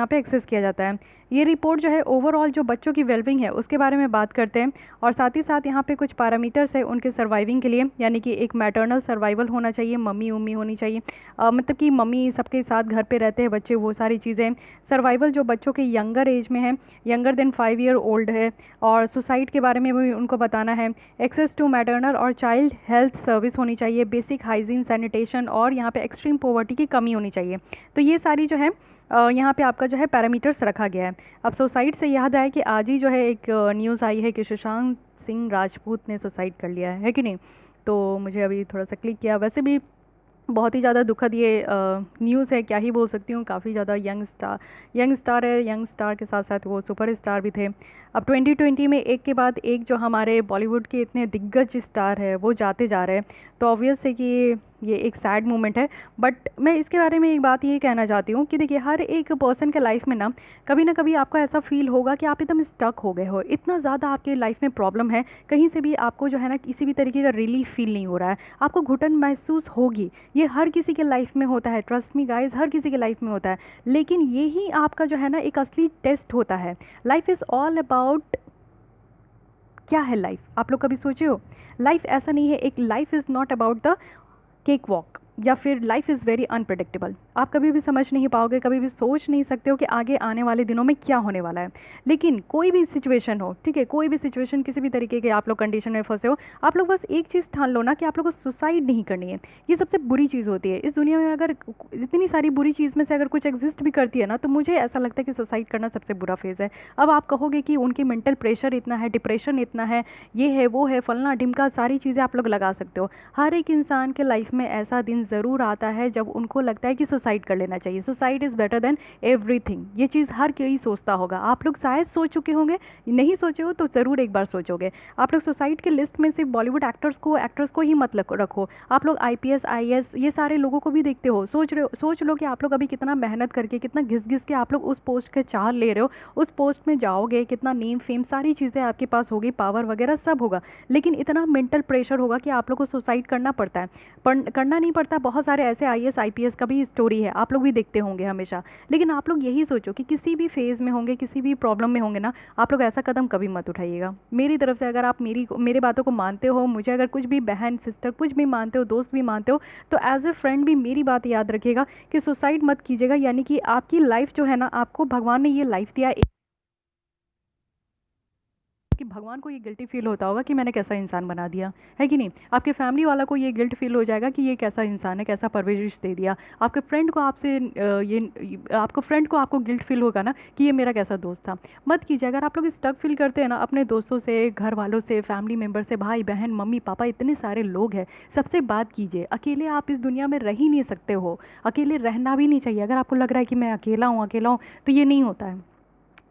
[SPEAKER 1] पे एक्सेस किया जाता है। ये रिपोर्ट जो है ओवरऑल जो बच्चों की वेलबिंग है उसके बारे में बात करते हैं, और साथ ही साथ यहाँ पे कुछ पैरामीटर्स है उनके सर्वाइविंग के लिए, यानी कि एक मैटरनल सर्वाइवल होना चाहिए, मम्मी उम्मी होनी चाहिए, मतलब कि मम्मी सबके साथ घर पे रहते हैं बच्चे, वो सारी चीज़ें। सर्वाइवल जो बच्चों के यंगर एज में है, यंगर देन 5 ईयर ओल्ड है, और सुसाइड के बारे में भी उनको बताना है। एक्सेस टू मैटरनल और चाइल्ड हेल्थ सर्विस होनी चाहिए, बेसिक हाइजीन सैनिटेशन, और यहाँ पे एक्सट्रीम पॉवर्टी की कमी होनी चाहिए। तो ये सारी जो है यहाँ पे आपका जो है पैरामीटर्स रखा गया है। अब सुसाइड से याद आया कि आज ही जो है एक न्यूज़ आई है कि सुशांत सिंह राजपूत ने सुसाइड कर लिया है कि नहीं, तो मुझे अभी थोड़ा सा क्लिक किया। वैसे भी बहुत ही ज़्यादा दुखद ये न्यूज़ है, क्या ही बोल सकती हूँ। काफ़ी ज़्यादा यंग स्टार है, यंग स्टार के साथ साथ वो सुपर स्टार भी थे। अब 2020 में एक के बाद एक जो हमारे बॉलीवुड के इतने दिग्गज स्टार है वो जाते जा रहे हैं, तो ऑब्वियस है कि ये एक सैड मोमेंट है। बट मैं इसके बारे में एक बात ये कहना चाहती हूँ कि देखिए, हर एक पर्सन के लाइफ में ना कभी आपको ऐसा फील होगा कि आप एकदम स्टक हो गए हो, इतना ज़्यादा आपके लाइफ में प्रॉब्लम है, कहीं से भी आपको जो है ना किसी भी तरीके का रिलीफ फील नहीं हो रहा है, आपको घुटन महसूस होगी। ये हर किसी के लाइफ में होता है, ट्रस्ट मी गाइज, हर किसी के लाइफ में होता है। लेकिन यही आपका जो है ना एक असली टेस्ट होता है। लाइफ इज़ ऑल अबाउट क्या है लाइफ, आप लोग कभी सोचे हो? लाइफ ऐसा नहीं है, एक life is not about the cake walk, या फिर लाइफ इज़ वेरी अनप्रेडिक्टेबल। आप कभी भी समझ नहीं पाओगे, कभी भी सोच नहीं सकते हो कि आगे आने वाले दिनों में क्या होने वाला है। लेकिन कोई भी सिचुएशन हो, ठीक है, कोई भी सिचुएशन, किसी भी तरीके के आप लोग कंडीशन में फंसे हो, आप लोग बस एक चीज़ ठान लो ना कि आप लोग को सुसाइड नहीं करनी है। ये सबसे बुरी चीज़ होती है इस दुनिया में। अगर इतनी सारी बुरी चीज़ में से अगर कुछ एग्जिस्ट भी करती है ना, तो मुझे ऐसा लगता है कि सुसाइड करना सबसे बुरा फेज़ है। अब आप कहोगे कि उनकी मेंटल प्रेशर इतना है, डिप्रेशन इतना है, ये है वो है, फलना ढिमका, सारी चीज़ें आप लोग लगा सकते हो। हर एक इंसान के लाइफ में ऐसा दिन ज़रूर आता है जब उनको लगता है कि सुसाइड सुसाइड कर लेना चाहिए, suicide is better than everything. ये चीज़ हर कोई सोचता होगा, आप लोग शायद सोच चुके होंगे, नहीं सोचे हो तो ज़रूर एक बार सोचोगे। आप लोग सुसाइड की लिस्ट में सिर्फ बॉलीवुड एक्टर्स को ही मत रखो, आप लोग आईपीएस आईएएस ये सारे लोगों को भी देखते हो। सोच लो कि आप लोग अभी कितना मेहनत करके, कितना घिस घिस के आप लोग उस पोस्ट के चार ले रहे हो, उस पोस्ट में जाओगे, कितना नेम फेम सारी चीज़ें आपके पास होगी, पावर वगैरह सब होगा, लेकिन इतना मेंटल प्रेशर होगा कि आप लोग को सुसाइड करना पड़ता है। करना नहीं पड़ता, बहुत सारे ऐसे आईएएस आईपीएस का भी स्टोरी है, आप लोग भी देखते होंगे हमेशा। लेकिन आप लोग यही सोचो कि किसी भी फेज़ में होंगे, किसी भी प्रॉब्लम में होंगे ना, आप लोग ऐसा कदम कभी मत उठाइएगा। मेरी तरफ से अगर आप मेरी बातों को मानते हो, मुझे अगर कुछ भी बहन सिस्टर कुछ भी मानते हो, दोस्त भी मानते हो, तो एज ए फ्रेंड भी मेरी बात याद रखिएगा कि सुसाइड मत कीजिएगा। यानी कि आपकी लाइफ जो है ना, आपको भगवान ने ये लाइफ दिया, कि भगवान को ये गिल्टी फील होता होगा कि मैंने कैसा इंसान बना दिया, है कि नहीं। आपके फैमिली वाला को ये गिल्ट फील हो जाएगा कि ये कैसा इंसान है, कैसा परवरिश दे दिया। आपके फ्रेंड को आपको फ्रेंड को आपको गिल्ट फील होगा ना कि ये मेरा कैसा दोस्त था। मत कीजिए। अगर आप लोग स्टक फील करते हैं ना अपने दोस्तों से, घर वालों से, फैमिली मेम्बर से, भाई बहन मम्मी पापा इतने सारे लोग हैं, सबसे बात कीजिए। अकेले आप इस दुनिया में रह ही नहीं सकते हो, अकेले रहना भी नहीं चाहिए। अगर आपको लग रहा है कि मैं अकेला हूँ तो ये नहीं होता है,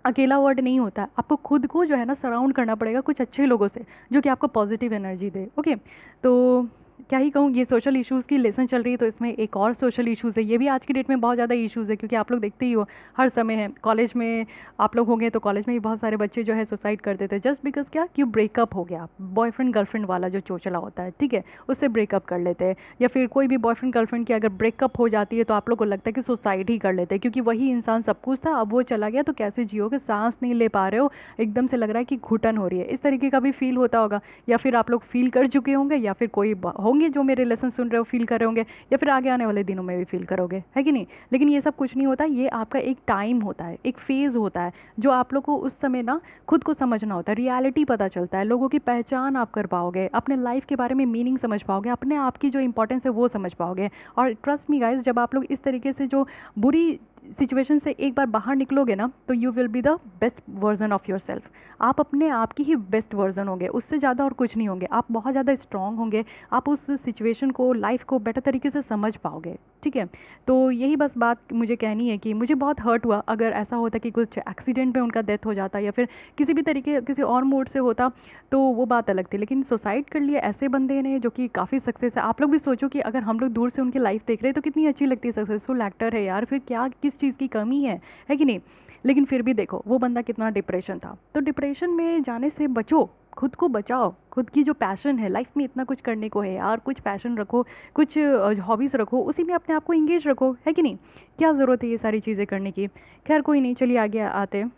[SPEAKER 1] अकेला वर्ड नहीं होता है। आपको खुद को जो है ना सराउंड करना पड़ेगा कुछ अच्छे लोगों से जो कि आपको पॉजिटिव एनर्जी दे। ओके, तो क्या ही कहूँ, ये सोशल इश्यूज़ की लेसन चल रही है, तो इसमें एक और सोशल इश्यूज़ है, ये भी आज की डेट में बहुत ज़्यादा इश्यूज़ है, क्योंकि आप लोग देखते ही हो हर समय है। कॉलेज में आप लोग होंगे तो कॉलेज में भी बहुत सारे बच्चे जो है सुसाइड कर देते हैं, जस्ट बिकॉज क्या कि ब्रेकअप हो गया, बॉयफ्रेंड गर्लफ्रेंड वाला जो चोचला होता है, ठीक है, उससे ब्रेकअप कर लेते हैं। या फिर कोई भी बॉयफ्रेंड गर्लफ्रेंड की अगर ब्रेकअप हो जाती है तो आप लोग को लगता है कि सुसाइड ही कर लेते हैं, क्योंकि वही इंसान सब कुछ था, अब वो चला गया तो कैसे जियोगे, सांस नहीं ले पा रहे हो, एकदम से लग रहा है कि घुटन हो रही है। इस तरीके का भी फील होता होगा, या फिर आप लोग फील कर चुके होंगे, या फिर कोई होंगे जो मेरे लेसन सुन रहे हो फील कर रहे होंगे, या फिर आगे आने वाले दिनों में भी फील करोगे, है कि नहीं। लेकिन ये सब कुछ नहीं होता, ये आपका एक टाइम होता है, एक फेज़ होता है, जो आप लोग को उस समय ना खुद को समझना होता है, रियलिटी पता चलता है, लोगों की पहचान आप कर पाओगे, अपने लाइफ के बारे में मीनिंग समझ पाओगे, अपने आप की जो इंपॉर्टेंस है वो समझ पाओगे। और ट्रस्ट मी गाइज, जब आप लोग इस तरीके से जो बुरी सिचुएशन से एक बार बाहर निकलोगे ना, तो you will be the best version of your self. आप अपने आप की ही बेस्ट वर्जन होंगे, उससे ज़्यादा और कुछ नहीं होंगे। आप बहुत ज़्यादा स्ट्रांग होंगे, आप उस सिचुएशन को, लाइफ को बेटर तरीके से समझ पाओगे, ठीक है। तो यही बस बात मुझे कहनी है कि मुझे बहुत हर्ट हुआ अगर ऐसा होता कि कुछ एक्सीडेंट में उनका डेथ हो जाता, या फिर किसी भी तरीके किसी और मोड से होता, तो वो बात अलग थी। लेकिन सुसाइड कर लिए ऐसे बंदे ने जो कि काफ़ी सक्सेस है। आप लोग भी सोचो कि अगर हम लोग दूर से उनकी लाइफ देख रहे हैं तो कितनी अच्छी लगती है, सक्सेसफुल एक्टर है यार, फिर क्या किस चीज़ की कमी है कि नहीं। लेकिन फिर भी देखो वो बंदा कितना डिप्रेशन था। तो डिप्रेशन में जाने से बचो, खुद को बचाओ, खुद की जो पैशन है लाइफ में, इतना कुछ करने को है यार, कुछ पैशन रखो, कुछ हॉबीज़ रखो, उसी में अपने आप को इंगेज रखो, है कि नहीं। क्या ज़रूरत है ये सारी चीज़ें करने की। खैर कोई नहीं, चलिए आगे आते हैं।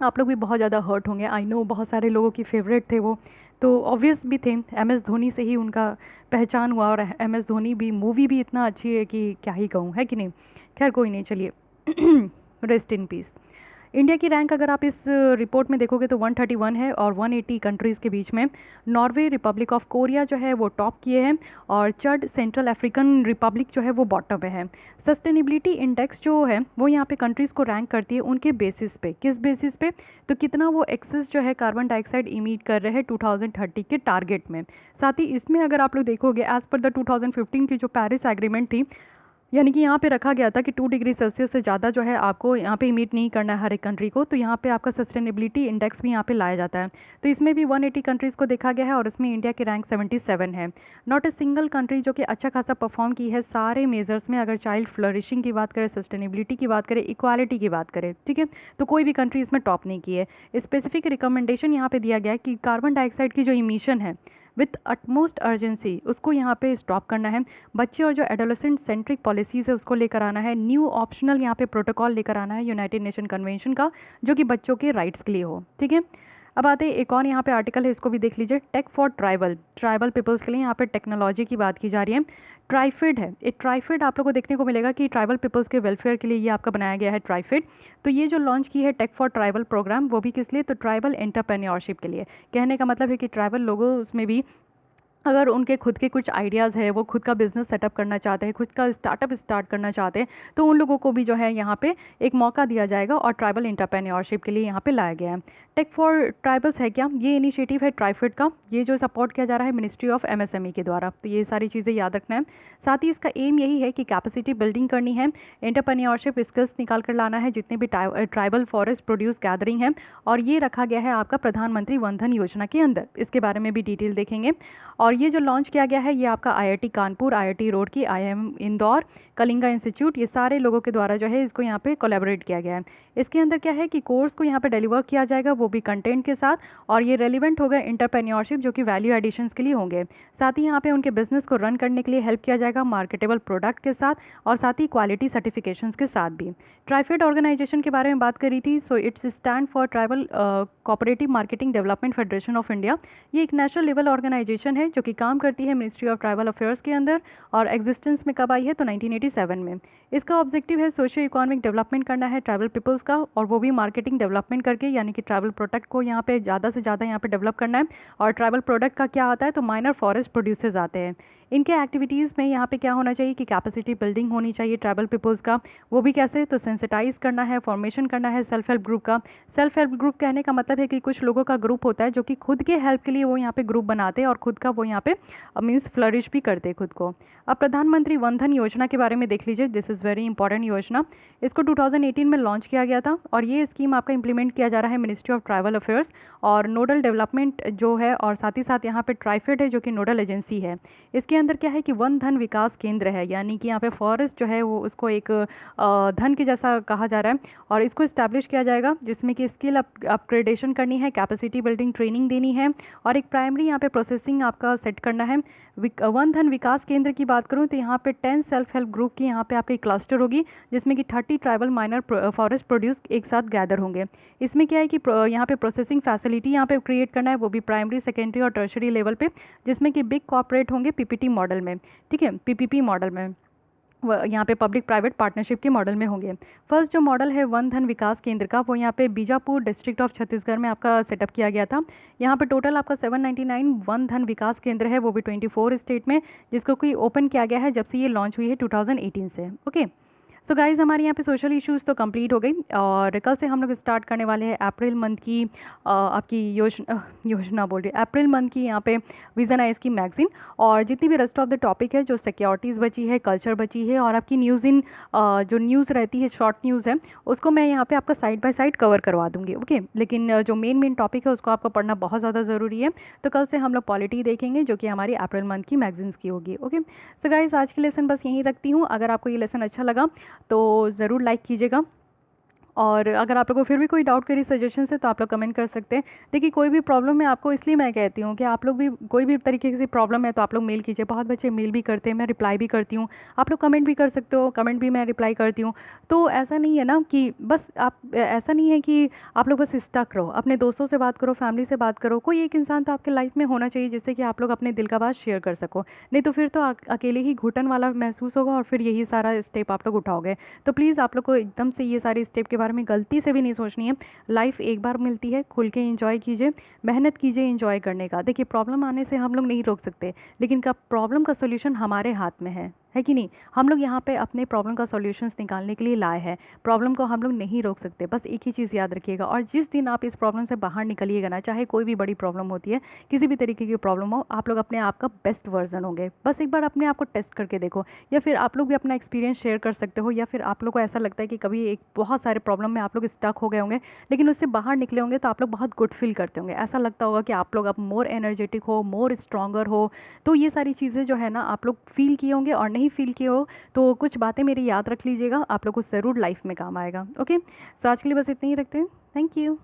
[SPEAKER 1] आप लोग भी बहुत ज़्यादा हर्ट होंगे, आई नो, बहुत सारे लोगों की फेवरेट थे वो, तो ऑब्वियस भी थे। एम एस धोनी से ही उनका पहचान हुआ, और एम एस धोनी भी मूवी भी इतना अच्छी है कि क्या ही कहूँ, है कि नहीं। खैर कोई नहीं, चलिए रेस्ट इन पीस। इंडिया की रैंक अगर आप इस रिपोर्ट में देखोगे तो 131 है, और 180 कंट्रीज़ के बीच में नॉर्वे, रिपब्लिक ऑफ कोरिया जो है वो टॉप किए हैं, और चड, सेंट्रल अफ्रीकन रिपब्लिक जो है वो बॉटम पे है। सस्टेनेबिलिटी इंडेक्स जो है वो यहाँ पे कंट्रीज़ को रैंक करती है उनके बेसिस पे। किस बेसिस पे? तो कितना वो एक्सेस जो है कार्बन डाइऑक्साइड इमिट कर रहे हैं 2030 के टारगेट में। साथ ही इसमें अगर आप लोग देखोगे एज़ पर द 2015 की जो पेरिस एग्रीमेंट थी, यानी कि यहाँ पे रखा गया था कि 2 डिग्री सेल्सियस से ज़्यादा जो है आपको यहाँ पे इमिट नहीं करना है हर एक कंट्री को, तो यहाँ पे आपका सस्टेनेबिलिटी इंडेक्स भी यहाँ पे लाया जाता है। तो इसमें भी 180 कंट्रीज़ को देखा गया है, और उसमें इंडिया की रैंक 77 है। नॉट ए सिंगल कंट्री जो कि अच्छा खासा परफॉर्म की है सारे मेजर्स में, अगर चाइल्ड फ्लरिशिंग की बात करें, सस्टेनेबिलिटी की बात करें, इक्वालिटी की बात करें, ठीक है, तो कोई भी कंट्री इसमें टॉप नहीं की है। स्पेसिफिक रिकमेंडेशन यहाँ पर दिया गया है कि कार्बन डाइऑक्साइड की जो इमिशन है विथ अटमोस्ट अर्जेंसी उसको यहाँ पे स्टॉप करना है। बच्चे और जो एडोलेसेंट सेंट्रिक पॉलिसीज़ है उसको लेकर आना है। न्यू ऑप्शनल यहाँ पे प्रोटोकॉल लेकर आना है यूनाइटेड नेशन कन्वेंशन का, जो कि बच्चों के राइट्स के लिए हो, ठीक है। अब आते हैं एक और यहाँ पे आर्टिकल है, इसको भी देख लीजिए। टेक फॉर ट्राइबल पीपल्स के लिए यहाँ पे टेक्नोलॉजी की बात की जा रही है। ट्राइफिड है, एक ट्राइफिड आप लोगों को देखने को मिलेगा कि ट्राइबल पीपल्स के वेलफेयर के लिए ये आपका बनाया गया है ट्राइफिड। तो ये जो लॉन्च की है टेक फॉर ट्राइबल प्रोग्राम, वो भी किस लिए? तो ट्राइबल एंटरप्रेन्योरशिप के लिए। कहने का मतलब है कि ट्राइबल लोगों उसमें भी अगर उनके खुद के कुछ आइडियाज़ है, वो खुद का बिज़नेस सेटअप करना चाहते हैं, खुद का स्टार्टअप स्टार्ट करना चाहते हैं, तो उन लोगों को भी जो है यहाँ पे एक मौका दिया जाएगा और ट्राइबल एंटरप्रेन्योरशिप के लिए यहाँ पे लाया गया है। टेक फॉर ट्राइबल्स है क्या, ये इनिशिएटिव है ट्राइफेड का, ये जो सपोर्ट किया जा रहा है मिनिस्ट्री ऑफ एमएसएमई के द्वारा। तो ये सारी चीज़ें याद रखना है। साथ ही इसका एम यही है कि कैपेसिटी बिल्डिंग करनी है, एंटरप्रेन्योरशिप स्किल्स निकाल कर लाना है, जितने भी ट्राइबल फॉरेस्ट प्रोड्यूस गैदरिंग है, और ये रखा गया है आपका प्रधानमंत्री वन धन योजना के अंदर। इसके बारे में भी डिटेल देखेंगे। और ये जो लॉन्च किया गया है ये आपका IIT Kanpur, IIT Roorkee, IIM Indore, Kalinga institute, ये सारे लोगों के द्वारा जो है इसको यहाँ पे कोलैबोरेट किया गया है। इसके अंदर क्या है कि कोर्स को यहाँ पे डिलीवर किया जाएगा, वो भी कंटेंट के साथ, और ये रेलिवेंट होगा एंटरप्रेन्योरशिप जो कि वैल्यू एडिशंस के लिए होंगे। साथ ही यहाँ पे उनके बिजनेस को रन करने के लिए हेल्प किया जाएगा मार्केटेबल प्रोडक्ट के साथ, और साथ ही क्वालिटी सर्टिफिकेशंस के साथ भी। ट्राइफेड ऑर्गेनाइजेशन के बारे में बात करी थी, so it's stand for tribal cooperative marketing development federation of India. ये एक नेशनल लेवल ऑर्गेनाइजेशन है जो कि काम करती है मिनिस्ट्री ऑफ ट्राइबल अफेयर्स के अंदर, और एग्जिस्टेंस में कब आई है तो 1987 में। इसका ऑब्जेक्टिव है सोशियो इकोनॉमिक डेवलपमेंट करना है ट्राइबल पीपल्स का, और वो भी मार्केटिंग डेवलपमेंट करके, यानी कि ट्राइबल प्रोडक्ट को यहाँ पे ज़्यादा से ज़्यादा यहाँ पे डेवलप करना है। और ट्राइबल प्रोडक्ट का क्या आता है तो माइनर फॉरेस्ट प्रोड्यूसर्स आते हैं। इनके एक्टिविटीज़ में यहाँ पे क्या होना चाहिए कि कैपेसिटी बिल्डिंग होनी चाहिए ट्राइबल पीपल्स का, वो भी कैसे तो सेंसिटाइज करना है, फॉर्मेशन करना है सेल्फ हेल्प ग्रुप का। सेल्फ हेल्प ग्रुप कहने का मतलब है कि कुछ लोगों का ग्रुप होता है जो कि खुद के हेल्प के लिए वो यहाँ पे ग्रुप बनाते हैं और खुद का वो यहाँ पे मीन्स फ्लरिश भी करते हैं खुद को। अब प्रधानमंत्री वन धन योजना के बारे में देख लीजिए, दिस इज़ वेरी इंपॉर्टेंट योजना। इसको 2018 में लॉन्च किया गया था, और ये स्कीम आपका इंप्लीमेंट किया जा रहा है मिनिस्ट्री ऑफ ट्राइबल अफेयर्स और नोडल डेवलपमेंट जो है, और साथ ही साथ यहाँ पे ट्राइफेड है जो कि नोडल एजेंसी है। इसके अंदर क्या है कि वन धन विकास केंद्र है, यानी कि यहाँ पे फॉरेस्ट जो है वो उसको एक धन के जैसा कहा जा रहा है, और इसको इस्टेब्लिश किया जाएगा, जिसमें कि स्किल अपग्रेडेशन करनी है, कैपेसिटी बिल्डिंग ट्रेनिंग देनी है, और एक प्राइमरी यहाँ पे प्रोसेसिंग आपका सेट करना है। वन धन विकास केंद्र की बात करूँ तो यहाँ पे 10 सेल्फ हेल्प ग्रुप की यहाँ पे आपकी क्लस्टर होगी, जिसमें कि 30 ट्राइबल माइनर फॉरेस्ट प्रोड्यूस एक साथ गैदर होंगे। इसमें क्या है कि यहाँ पे प्रोसेसिंग फैसिलिटी यहाँ पे क्रिएट करना है, वो भी प्राइमरी, सेकेंडरी और टर्शरी लेवल पे, जिसमें कि बिग कॉर्पोरेट होंगे पीपीटी मॉडल में, ठीक है, पीपीपी मॉडल में, यहाँ पे पब्लिक प्राइवेट पार्टनरशिप के मॉडल में होंगे। फर्स्ट जो मॉडल है वन धन विकास केंद्र का, वो यहाँ पे बीजापुर डिस्ट्रिक्ट ऑफ छत्तीसगढ़ में आपका सेटअप किया गया था। यहाँ पे टोटल आपका 799 वन धन विकास केंद्र है, वो भी 24 स्टेट में, जिसको कोई ओपन किया गया है जब से ये लॉन्च हुई है 2018 से। ओके, सो गाइज़ हमारे यहाँ पे सोशल इश्यूज़ तो कंप्लीट हो गई, और कल से हम लोग स्टार्ट करने वाले हैं अप्रैल मंथ की आपकी योजना बोल रही है, अप्रैल मंथ की यहाँ पे विज़न आइज की मैगज़ीन। और जितनी भी रेस्ट ऑफ द टॉपिक है, जो सिक्योरिटीज़ बची है, कल्चर बची है, और आपकी न्यूज़ इन जो न्यूज़ रहती है, शॉर्ट न्यूज़ है, उसको मैं यहाँ पे आपका साइड बाय साइड कवर करवा दूँगी। ओके, लेकिन जो मेन टॉपिक है उसको आपको पढ़ना बहुत ज़्यादा ज़रूरी है। तो कल से हम लोग पॉलिटी देखेंगे जो कि हमारी अप्रैल मंथ की मैगज़ीन्स की होगी। ओके, सो गाइज़ आज की लेसन बस यहीं रखती हूँ। अगर आपको ये लेसन अच्छा लगा तो ज़रूर लाइक कीजिएगा, और अगर आप लोगों को फिर भी कोई डाउट करी सजेशन है तो आप लोग कमेंट कर सकते हैं। देखिए कोई भी प्रॉब्लम है आपको, इसलिए मैं कहती हूँ कि आप लोग भी कोई भी तरीके की प्रॉब्लम है तो आप लोग मेल कीजिए। बहुत बच्चे मेल भी करते हैं, मैं रिप्लाई भी करती हूँ, आप लोग कमेंट भी कर सकते हो, कमेंट भी मैं रिप्लाई करती हूँ। तो ऐसा नहीं है ना कि बस आप, ऐसा नहीं है कि आप लोग बस स्टक रहो, अपने दोस्तों से बात करो, फैमिली से बात करो, कोई एक इंसान तो आपके लाइफ में होना चाहिए जिससे कि आप लोग अपने दिल का बात शेयर कर सको। नहीं तो फिर तो अकेले ही घुटन वाला महसूस होगा, और फिर यही सारा स्टेप आप लोग उठाओगे। तो प्लीज़ आप लोग को एकदम से ये सारे स्टेप के बारे में गलती से भी नहीं सोचनी है। लाइफ एक बार मिलती है, खुल के एंजॉय कीजिए, मेहनत कीजिए एंजॉय करने का। देखिए प्रॉब्लम आने से हम लोग नहीं रोक सकते, लेकिन प्रॉब्लम का सोल्यूशन हमारे हाथ में है कि नहीं। हम लोग यहाँ पे अपने प्रॉब्लम का सॉल्यूशंस निकालने के लिए लाए हैं, प्रॉब्लम को हम लोग नहीं रोक सकते। बस एक ही चीज़ याद रखिएगा, और जिस दिन आप इस प्रॉब्लम से बाहर निकलिएगा ना, चाहे कोई भी बड़ी प्रॉब्लम होती है, किसी भी तरीके की प्रॉब्लम हो, आप लोग अपने आप का बेस्ट वर्जन होंगे। बस एक बार अपने आप को टेस्ट करके देखो, या फिर आप लोग भी अपना एक्सपीरियंस शेयर कर सकते हो, या फिर आप लोग को ऐसा लगता है कि कभी एक बहुत सारे प्रॉब्लम में आप लोग स्टक हो गए होंगे, लेकिन उससे बाहर निकले होंगे तो आप लोग बहुत गुड फील करते होंगे। ऐसा लगता होगा कि आप लोग अब मोर एनर्जेटिक हो, मोर स्ट्रॉन्गर हो। तो ये सारी चीज़ें जो है ना आप लोग फील किए होंगे, और नहीं फील किए हो तो कुछ बातें मेरी याद रख लीजिएगा, आप लोग को ज़रूर लाइफ में काम आएगा। ओके, सो आज के लिए बस इतना ही रखते हैं। Thank you.